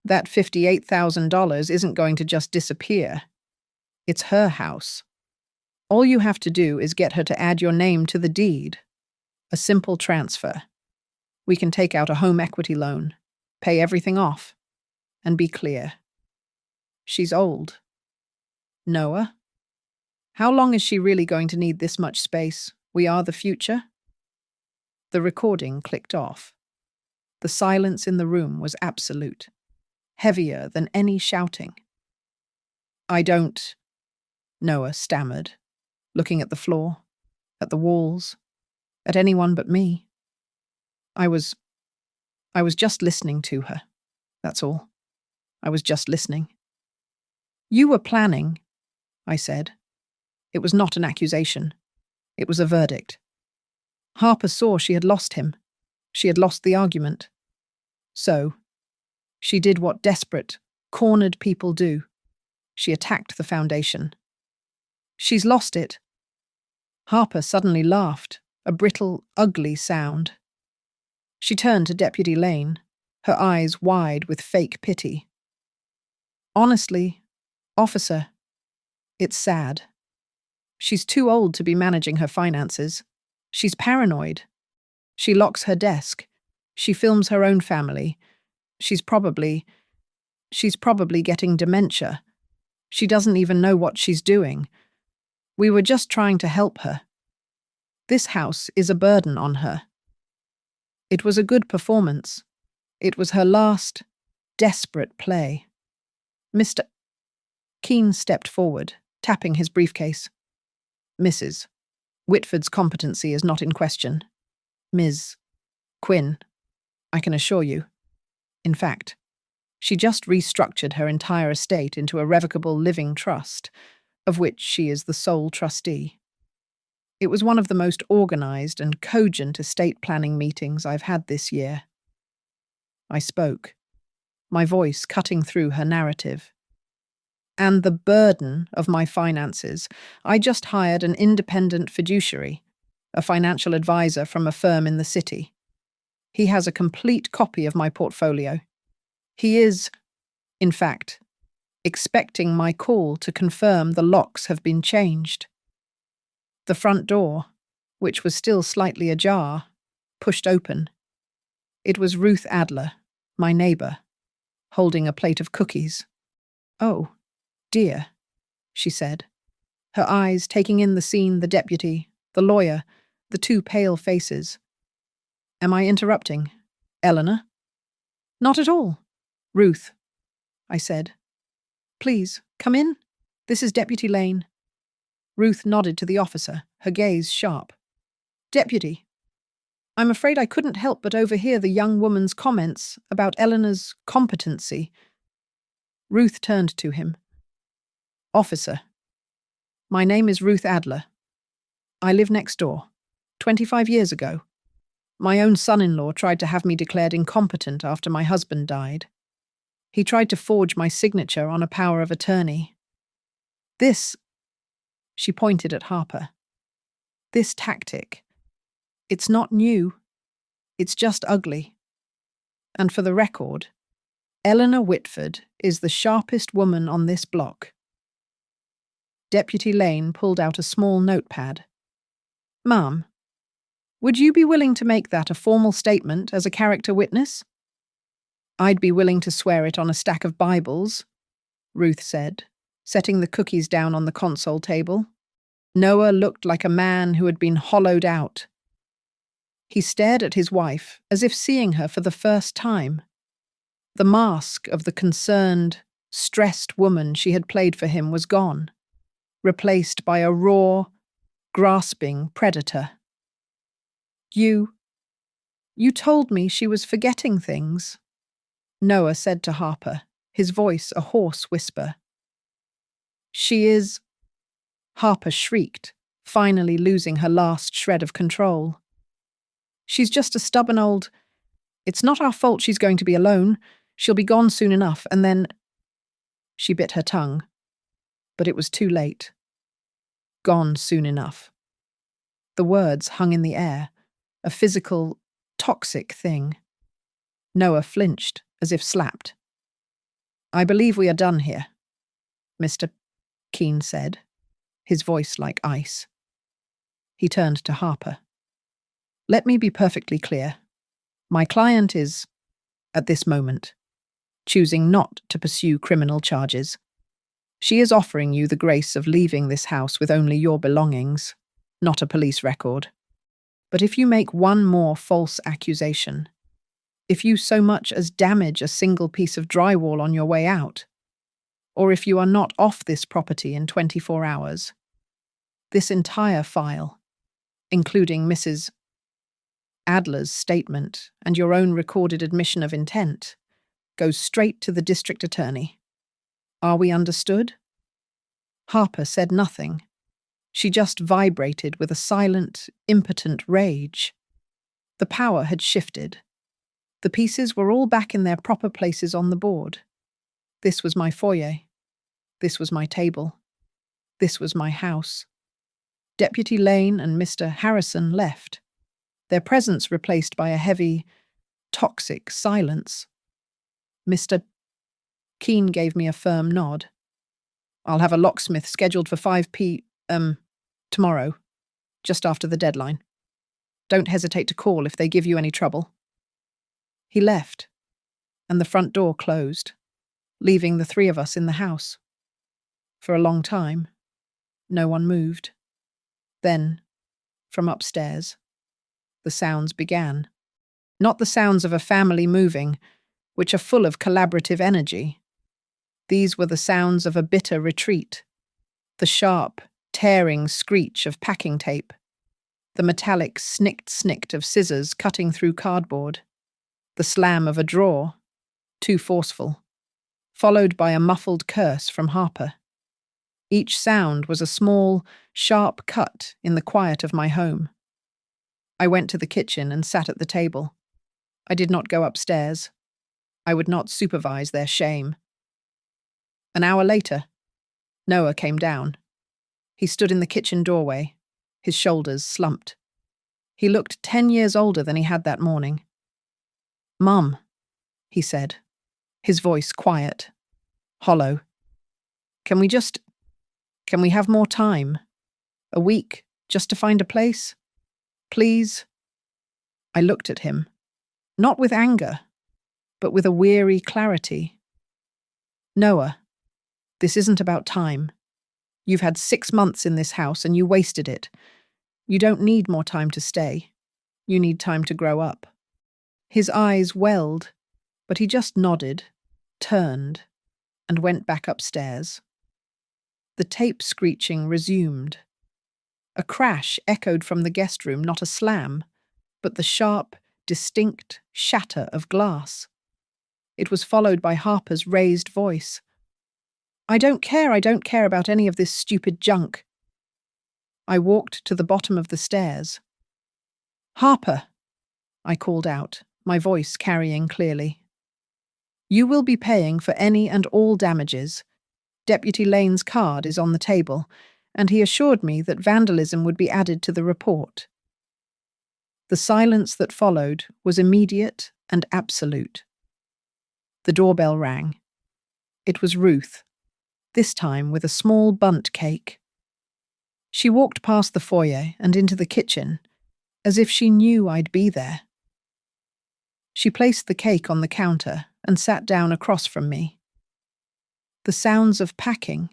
That $58,000 isn't going to just disappear. It's her house. All you have to do is get her to add your name to the deed. A simple transfer. We can take out a home equity loan, pay everything off, and be clear. She's old. Noah? How long is she really going to need this much space? We are the future? The recording clicked off. The silence in the room was absolute, heavier than any shouting. I don't, Noah stammered, looking at the floor, at the walls, at anyone but me. I was just listening to her. That's all. I was just listening. You were planning, I said. It was not an accusation. It was a verdict. Harper saw she had lost him. She had lost the argument. So, she did what desperate, cornered people do. She attacked the foundation. She's lost it. Harper suddenly laughed, a brittle, ugly sound. She turned to Deputy Lane, her eyes wide with fake pity. Honestly, officer, it's sad. She's too old to be managing her finances. She's paranoid. She locks her desk. She films her own family. She's probably getting dementia. She doesn't even know what she's doing. We were just trying to help her. This house is a burden on her. It was a good performance. It was her last, desperate play. Mr. Keane stepped forward, tapping his briefcase. Mrs. Whitford's competency is not in question. Ms. Quinn, I can assure you. In fact, she just restructured her entire estate into a revocable living trust, of which she is the sole trustee. It was one of the most organized and cogent estate planning meetings I've had this year. I spoke, my voice cutting through her narrative. And the burden of my finances, I just hired an independent fiduciary, a financial advisor from a firm in the city. He has a complete copy of my portfolio. He is, in fact, expecting my call to confirm the locks have been changed. The front door, which was still slightly ajar, pushed open. It was Ruth Adler, my neighbor, holding a plate of cookies. "Oh, dear," she said, her eyes taking in the scene, the deputy, the lawyer, the two pale faces. "Am I interrupting, Eleanor?" "Not at all, Ruth," I said. "Please, come in. This is Deputy Lane." Ruth nodded to the officer, her gaze sharp. "Deputy, I'm afraid I couldn't help but overhear the young woman's comments about Eleanor's competency." Ruth turned to him. "Officer, my name is Ruth Adler. I live next door. 25 years ago, my own son-in-law tried to have me declared incompetent after my husband died. He tried to forge my signature on a power of attorney. This," she pointed at Harper, "this tactic, it's not new. It's just ugly. And for the record, Eleanor Whitford is the sharpest woman on this block." Deputy Lane pulled out a small notepad. "Ma'am, would you be willing to make that a formal statement as a character witness?" "I'd be willing to swear it on a stack of Bibles," Ruth said, setting the cookies down on the console table. Noah looked like a man who had been hollowed out. He stared at his wife as if seeing her for the first time. The mask of the concerned, stressed woman she had played for him was gone, replaced by a raw, grasping predator. You told me she was forgetting things," Noah said to Harper, his voice a hoarse whisper. "She is," Harper shrieked, finally losing her last shred of control. "She's just a stubborn old... It's not our fault she's going to be alone. She'll be gone soon enough, and then..." She bit her tongue, but it was too late. Gone soon enough. The words hung in the air, a physical, toxic thing. Noah flinched, as if slapped. "I believe we are done here," Mr. Keene said, his voice like ice. He turned to Harper. "Let me be perfectly clear. My client is, at this moment, choosing not to pursue criminal charges. She is offering you the grace of leaving this house with only your belongings, not a police record. But if you make one more false accusation, if you so much as damage a single piece of drywall on your way out, or if you are not off this property in 24 hours, this entire file, including Mrs. Adler's statement and your own recorded admission of intent, goes straight to the district attorney. Are we understood?" Harper said nothing. She just vibrated with a silent, impotent rage. The power had shifted. The pieces were all back in their proper places on the board. This was my foyer. This was my table. This was my house. Deputy Lane and Mr. Harrison left, their presence replaced by a heavy, toxic silence. Mr. Keene gave me a firm nod. "I'll have a locksmith scheduled for 5 p.m. tomorrow, just after the deadline. Don't hesitate to call if they give you any trouble." He left, and the front door closed, leaving the three of us in the house. For a long time, no one moved. Then, from upstairs, the sounds began. Not the sounds of a family moving, which are full of collaborative energy. These were the sounds of a bitter retreat, the sharp, tearing screech of packing tape, the metallic snicked of scissors cutting through cardboard, the slam of a drawer, too forceful, followed by a muffled curse from Harper. Each sound was a small, sharp cut in the quiet of my home. I went to the kitchen and sat at the table. I did not go upstairs. I would not supervise their shame. An hour later, Noah came down. He stood in the kitchen doorway, his shoulders slumped. He looked 10 years older than he had that morning. "Mum," he said, his voice quiet, hollow. Can we have more time? A week, just to find a place? Please?" I looked at him, not with anger, but with a weary clarity. "Noah, this isn't about time. You've had 6 months in this house and you wasted it. You don't need more time to stay. You need time to grow up." His eyes welled, but he just nodded, turned, and went back upstairs. The tape screeching resumed. A crash echoed from the guest room, not a slam, but the sharp, distinct shatter of glass. It was followed by Harper's raised voice. I don't care about any of this stupid junk." I walked to the bottom of the stairs. "Harper," I called out, my voice carrying clearly. "You will be paying for any and all damages. Deputy Lane's card is on the table, and he assured me that vandalism would be added to the report." The silence that followed was immediate and absolute. The doorbell rang. It was Ruth, this time with a small bundt cake. She walked past the foyer and into the kitchen, as if she knew I'd be there. She placed the cake on the counter and sat down across from me. "The sounds of packing,"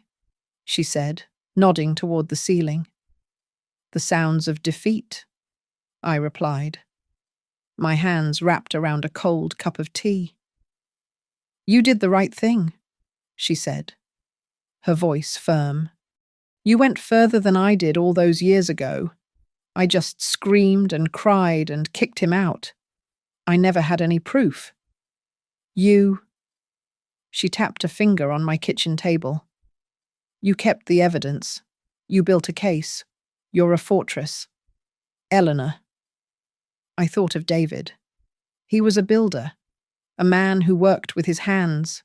she said, nodding toward the ceiling. "The sounds of defeat," I replied, my hands wrapped around a cold cup of tea. "You did the right thing," she said, her voice firm. "You went further than I did all those years ago. I just screamed and cried and kicked him out. I never had any proof. You—" She tapped a finger on my kitchen table. "You kept the evidence. You built a case. You're a fortress. Eleanor." I thought of David. He was a builder, a man who worked with his hands.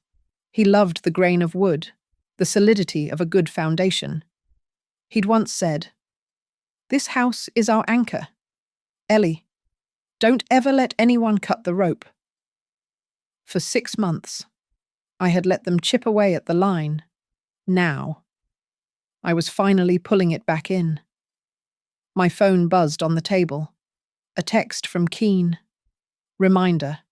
He loved the grain of wood, the solidity of a good foundation. He'd once said, "This house is our anchor. Ellie, don't ever let anyone cut the rope." For 6 months, I had let them chip away at the line. Now, I was finally pulling it back in. My phone buzzed on the table. A text from Keane. Reminder: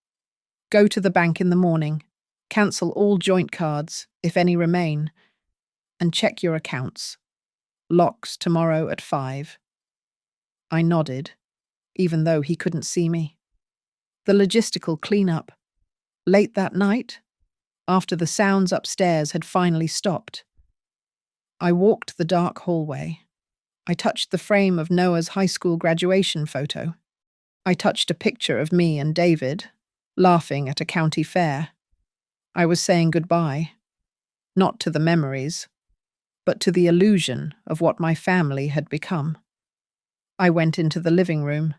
go to the bank in the morning, cancel all joint cards, if any remain, and check your accounts. Locks tomorrow at 5. I nodded, even though he couldn't see me. The logistical cleanup. Late that night, after the sounds upstairs had finally stopped, I walked the dark hallway. I touched the frame of Noah's high school graduation photo. I touched a picture of me and David, laughing at a county fair. I was saying goodbye, not to the memories, but to the illusion of what my family had become. I went into the living room.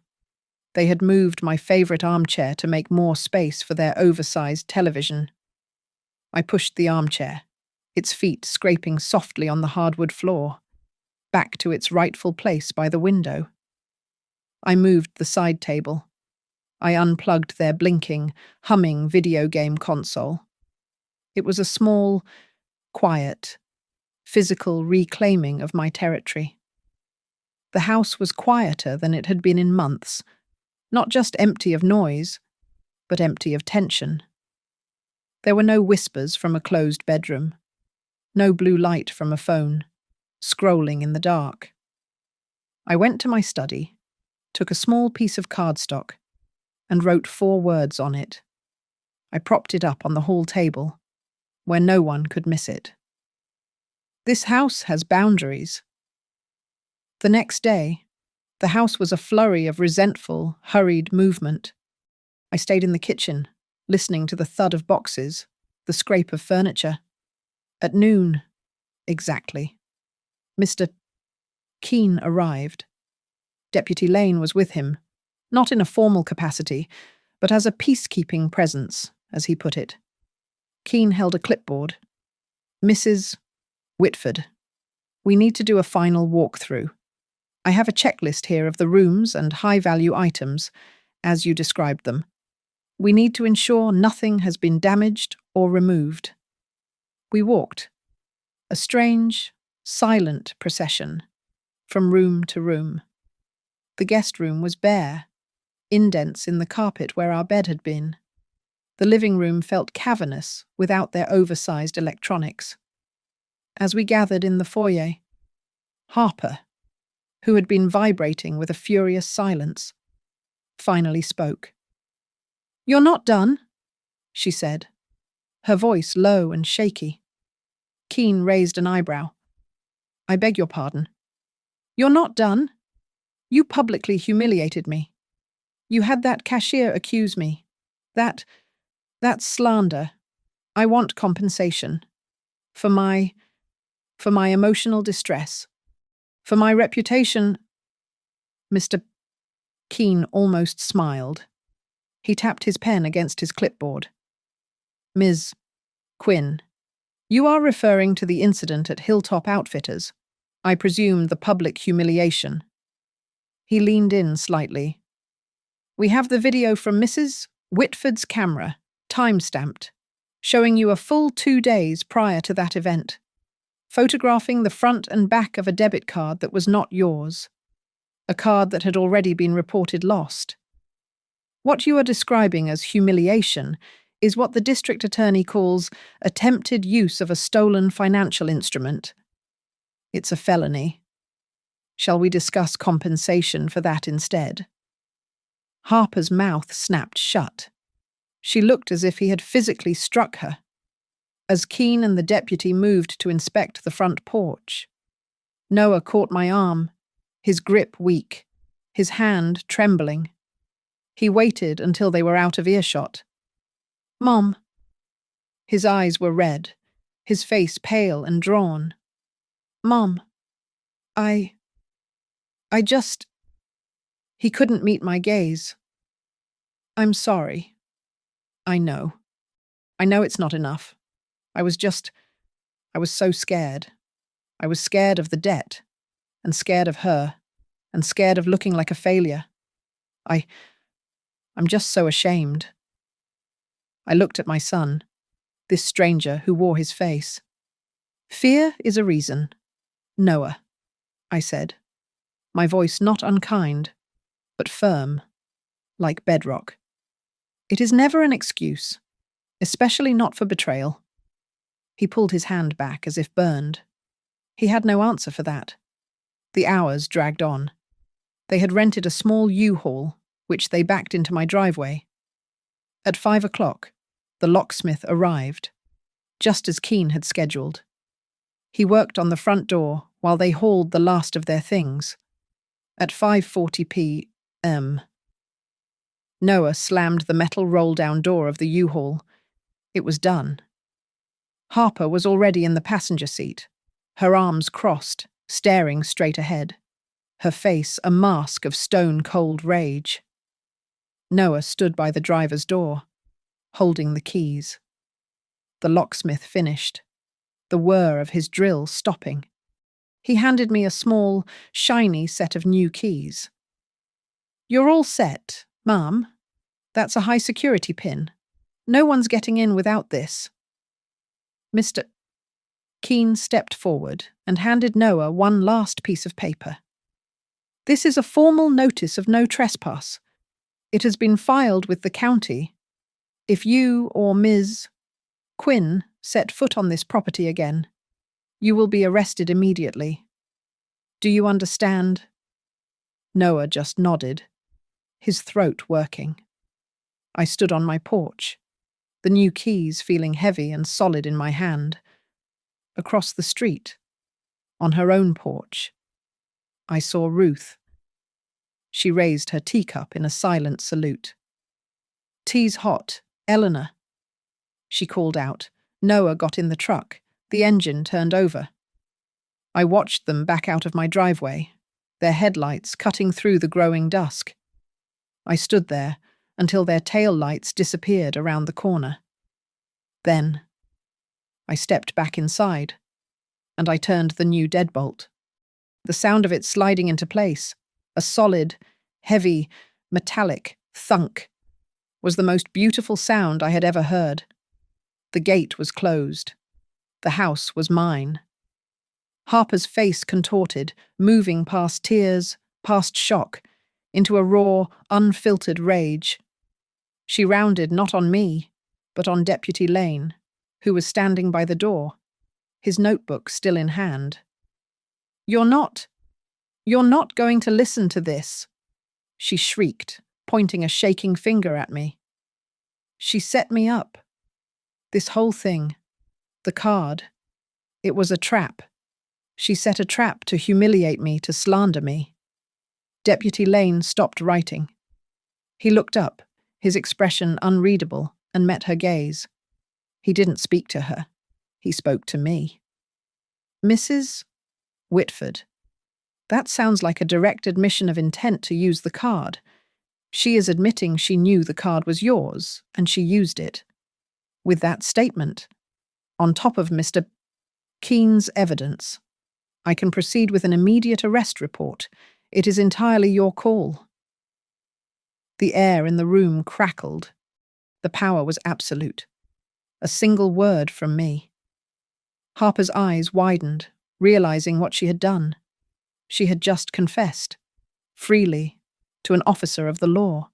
They had moved my favorite armchair to make more space for their oversized television. I pushed the armchair, its feet scraping softly on the hardwood floor, back to its rightful place by the window. I moved the side table. I unplugged their blinking, humming video game console. It was a small, quiet, physical reclaiming of my territory. The house was quieter than it had been in months, not just empty of noise, but empty of tension. There were no whispers from a closed bedroom, no blue light from a phone, scrolling in the dark. I went to my study, took a small piece of cardstock, and wrote 4 words on it. I propped it up on the hall table, where no one could miss it. This house has boundaries. The next day, the house was a flurry of resentful, hurried movement. I stayed in the kitchen, listening to the thud of boxes, the scrape of furniture. At noon, exactly, Mr. Keene arrived. Deputy Lane was with him, not in a formal capacity, but as a peacekeeping presence, as he put it. Keene held a clipboard. Mrs. Whitford, we need to do a final walkthrough. I have a checklist here of the rooms and high-value items, as you described them. We need to ensure nothing has been damaged or removed. We walked, a strange, silent procession, from room to room. The guest room was bare, indents in the carpet where our bed had been. The living room felt cavernous without their oversized electronics. As we gathered in the foyer, Harper, who had been vibrating with a furious silence, finally spoke. "You're not done," she said, her voice low and shaky. Keene raised an eyebrow. "I beg your pardon. You're not done? You publicly humiliated me. You had that cashier accuse me. That's slander. I want compensation. For my emotional distress. For my reputation." Mr. Keene almost smiled. He tapped his pen against his clipboard. "Ms. Quinn, you are referring to the incident at Hilltop Outfitters. I presume the public humiliation." He leaned in slightly. "We have the video from Mrs. Whitford's camera, time-stamped, showing you a full 2 days prior to that event, photographing the front and back of a debit card that was not yours, a card that had already been reported lost. What you are describing as humiliation is what the district attorney calls attempted use of a stolen financial instrument. It's a felony. Shall we discuss compensation for that instead?" Harper's mouth snapped shut. She looked as if he had physically struck her. As Keene and the deputy moved to inspect the front porch, Noah caught my arm, his grip weak, his hand trembling. He waited until they were out of earshot. "Mom." His eyes were red, his face pale and drawn. "Mom, I just..." He couldn't meet my gaze. "I'm sorry. I know. I know it's not enough. I was so scared. I was scared of the debt, and scared of her, and scared of looking like a failure. I'm just so ashamed." I looked at my son, this stranger who wore his face. "Fear is a reason. Noah," I said, my voice not unkind, but firm, like bedrock. "It is never an excuse, especially not for betrayal." He pulled his hand back as if burned. He had no answer for that. The hours dragged on. They had rented a small U-Haul, which they backed into my driveway. At 5 o'clock, the locksmith arrived, just as Keene had scheduled. He worked on the front door while they hauled the last of their things. At 5:40 p.m., Noah slammed the metal roll-down door of the U-Haul. It was done. Harper was already in the passenger seat, her arms crossed, staring straight ahead, her face a mask of stone-cold rage. Noah stood by the driver's door, holding the keys. The locksmith finished, the whir of his drill stopping. He handed me a small, shiny set of new keys. "You're all set, Ma'am. That's a high-security pin. No one's getting in without this." Mr. Keene stepped forward and handed Noah one last piece of paper. "This is a formal notice of no trespass. It has been filed with the county. If you or Ms. Quinn set foot on this property again, you will be arrested immediately. Do you understand?" Noah just nodded, his throat working. I stood on my porch, the new keys feeling heavy and solid in my hand. Across the street, on her own porch, I saw Ruth. She raised her teacup in a silent salute. Tea's hot. Eleanor. She called out. Noah got in the truck. The engine turned over. I watched them back out of my driveway, their headlights cutting through the growing dusk. I stood there until their tail lights disappeared around the corner. Then I stepped back inside, and I turned the new deadbolt. The sound of it sliding into place, a solid, heavy, metallic thunk, was the most beautiful sound I had ever heard. The gate was closed. The house was mine. Harper's face contorted, moving past tears, past shock, into a raw, unfiltered rage. She rounded not on me, but on Deputy Lane, who was standing by the door, his notebook still in hand. You're not going to listen to this," she shrieked, pointing a shaking finger at me. "She set me up. This whole thing, the card, it was a trap. She set a trap to humiliate me, to slander me." Deputy Lane stopped writing. He looked up, his expression unreadable, and met her gaze. He didn't speak to her. He spoke to me. "Mrs. Whitford, that sounds like a direct admission of intent to use the card. She is admitting she knew the card was yours, and she used it. With that statement, on top of Mr. Keene's evidence, I can proceed with an immediate arrest report. It is entirely your call." The air in the room crackled. The power was absolute. A single word from me. Harper's eyes widened, realizing what she had done. She had just confessed, freely, to an officer of the law.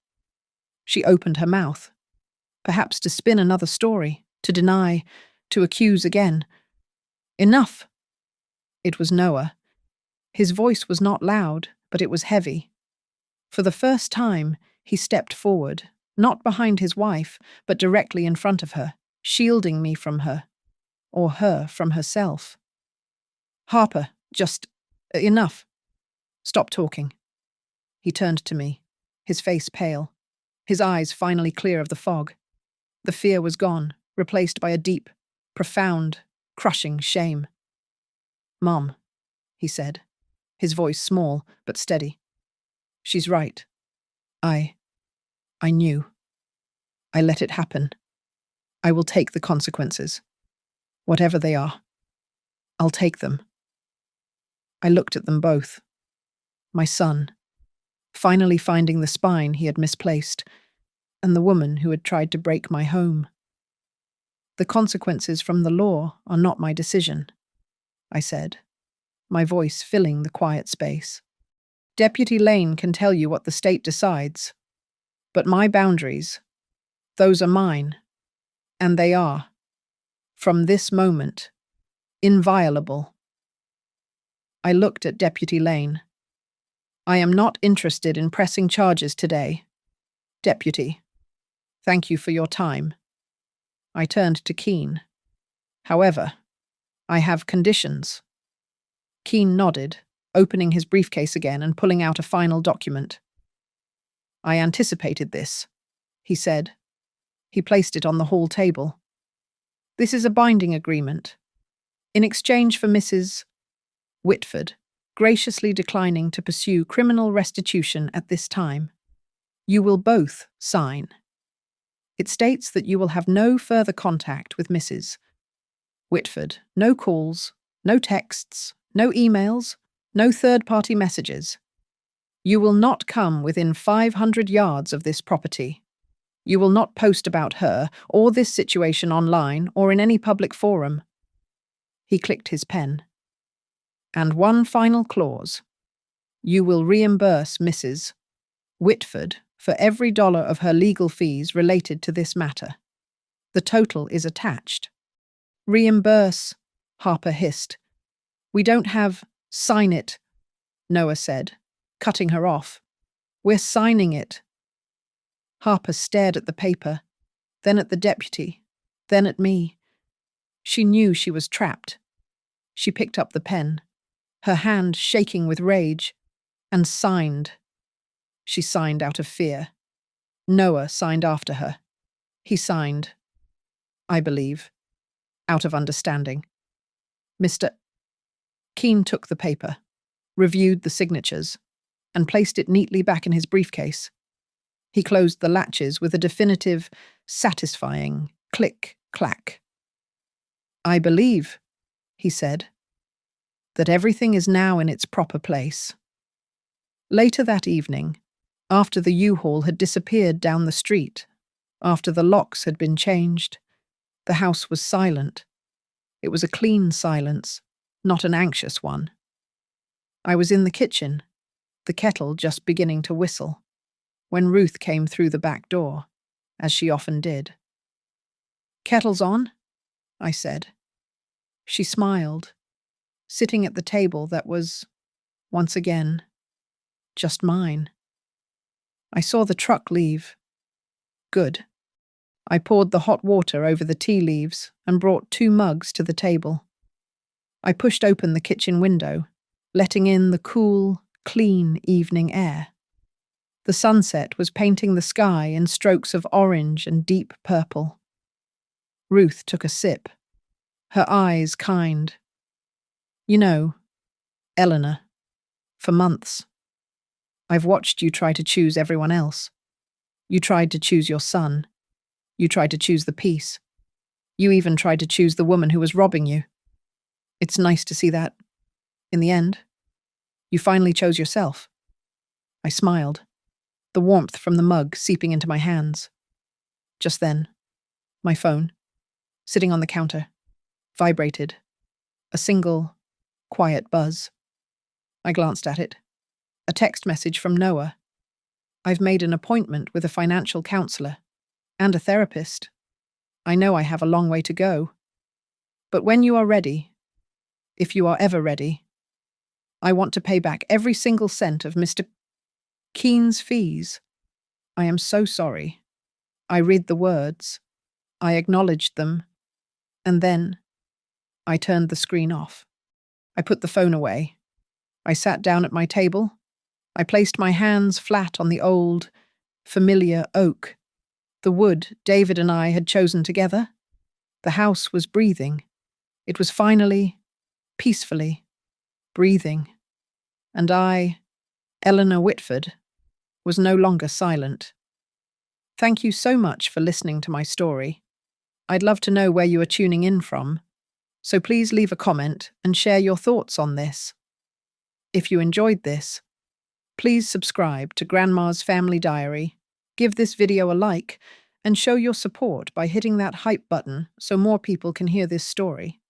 She opened her mouth, perhaps to spin another story, to deny, to accuse again. "Enough!" It was Noah. His voice was not loud, but it was heavy. For the first time, he stepped forward, not behind his wife, but directly in front of her, shielding me from her, or her from herself. "Harper, just enough. Stop talking." He turned to me, his face pale, his eyes finally clear of the fog. The fear was gone, replaced by a deep, profound, crushing shame. "Mom," he said, his voice small but steady. "She's right. I knew. I let it happen. I will take the consequences. Whatever they are. I'll take them." I looked at them both. My son, finally finding the spine he had misplaced, and the woman who had tried to break my home. "The consequences from the law are not my decision," I said, my voice filling the quiet space. "Deputy Lane can tell you what the state decides, but my boundaries, those are mine, and they are, from this moment, inviolable." I looked at Deputy Lane. "I am not interested in pressing charges today. Deputy, thank you for your time." I turned to Keene. "However, I have conditions." Keene nodded, opening his briefcase again and pulling out a final document. "I anticipated this," he said. He placed it on the hall table. "This is a binding agreement. In exchange for Mrs. Whitford graciously declining to pursue criminal restitution at this time, you will both sign. It states that you will have no further contact with Mrs. Whitford, no calls, no texts, no emails, no third-party messages. You will not come within 500 yards of this property. You will not post about her or this situation online or in any public forum." He clicked his pen. "And one final clause. You will reimburse Mrs. Whitford for every dollar of her legal fees related to this matter. The total is attached." "Reimburse," Harper hissed. "We don't have—" "Sign it," Noah said, cutting her off. "We're signing it." Harper stared at the paper, then at the deputy, then at me. She knew she was trapped. She picked up the pen, her hand shaking with rage, and signed. She signed out of fear. Noah signed after her. He signed, I believe, out of understanding. Mr. Keene took the paper, reviewed the signatures, and placed it neatly back in his briefcase. He closed the latches with a definitive, satisfying click-clack. I believe, he said, that everything is now in its proper place. Later that evening, after the U-Haul had disappeared down the street, after the locks had been changed, the house was silent. It was a clean silence, not an anxious one. I was in the kitchen, the kettle just beginning to whistle, when Ruth came through the back door, as she often did. "Kettle's on?" I said. She smiled, sitting at the table that was, once again, just mine. I saw the truck leave. Good. I poured the hot water over the tea leaves and brought 2 mugs to the table. I pushed open the kitchen window, letting in the cool, clean evening air. The sunset was painting the sky in strokes of orange and deep purple. Ruth took a sip, her eyes kind. You know, Eleanor, for months, I've watched you try to choose everyone else. You tried to choose your son. You tried to choose the peace. You even tried to choose the woman who was robbing you. It's nice to see that, in the end, you finally chose yourself. I smiled, the warmth from the mug seeping into my hands. Just then, my phone, sitting on the counter, vibrated. A single, quiet buzz. I glanced at it. A text message from Noah. I've made an appointment with a financial counselor and a therapist. I know I have a long way to go. But when you are ready, if you are ever ready, I want to pay back every single cent of Mr. Keene's fees. I am so sorry. I read the words. I acknowledged them. And then I turned the screen off. I put the phone away. I sat down at my table. I placed my hands flat on the old, familiar oak, the wood David and I had chosen together. The house was breathing. It was finally, peacefully, breathing. And I, Eleanor Whitford, was no longer silent. Thank you so much for listening to my story. I'd love to know where you are tuning in from, so please leave a comment and share your thoughts on this. If you enjoyed this, please subscribe to Grandma's Family Diary, give this video a like, and show your support by hitting that hype button so more people can hear this story.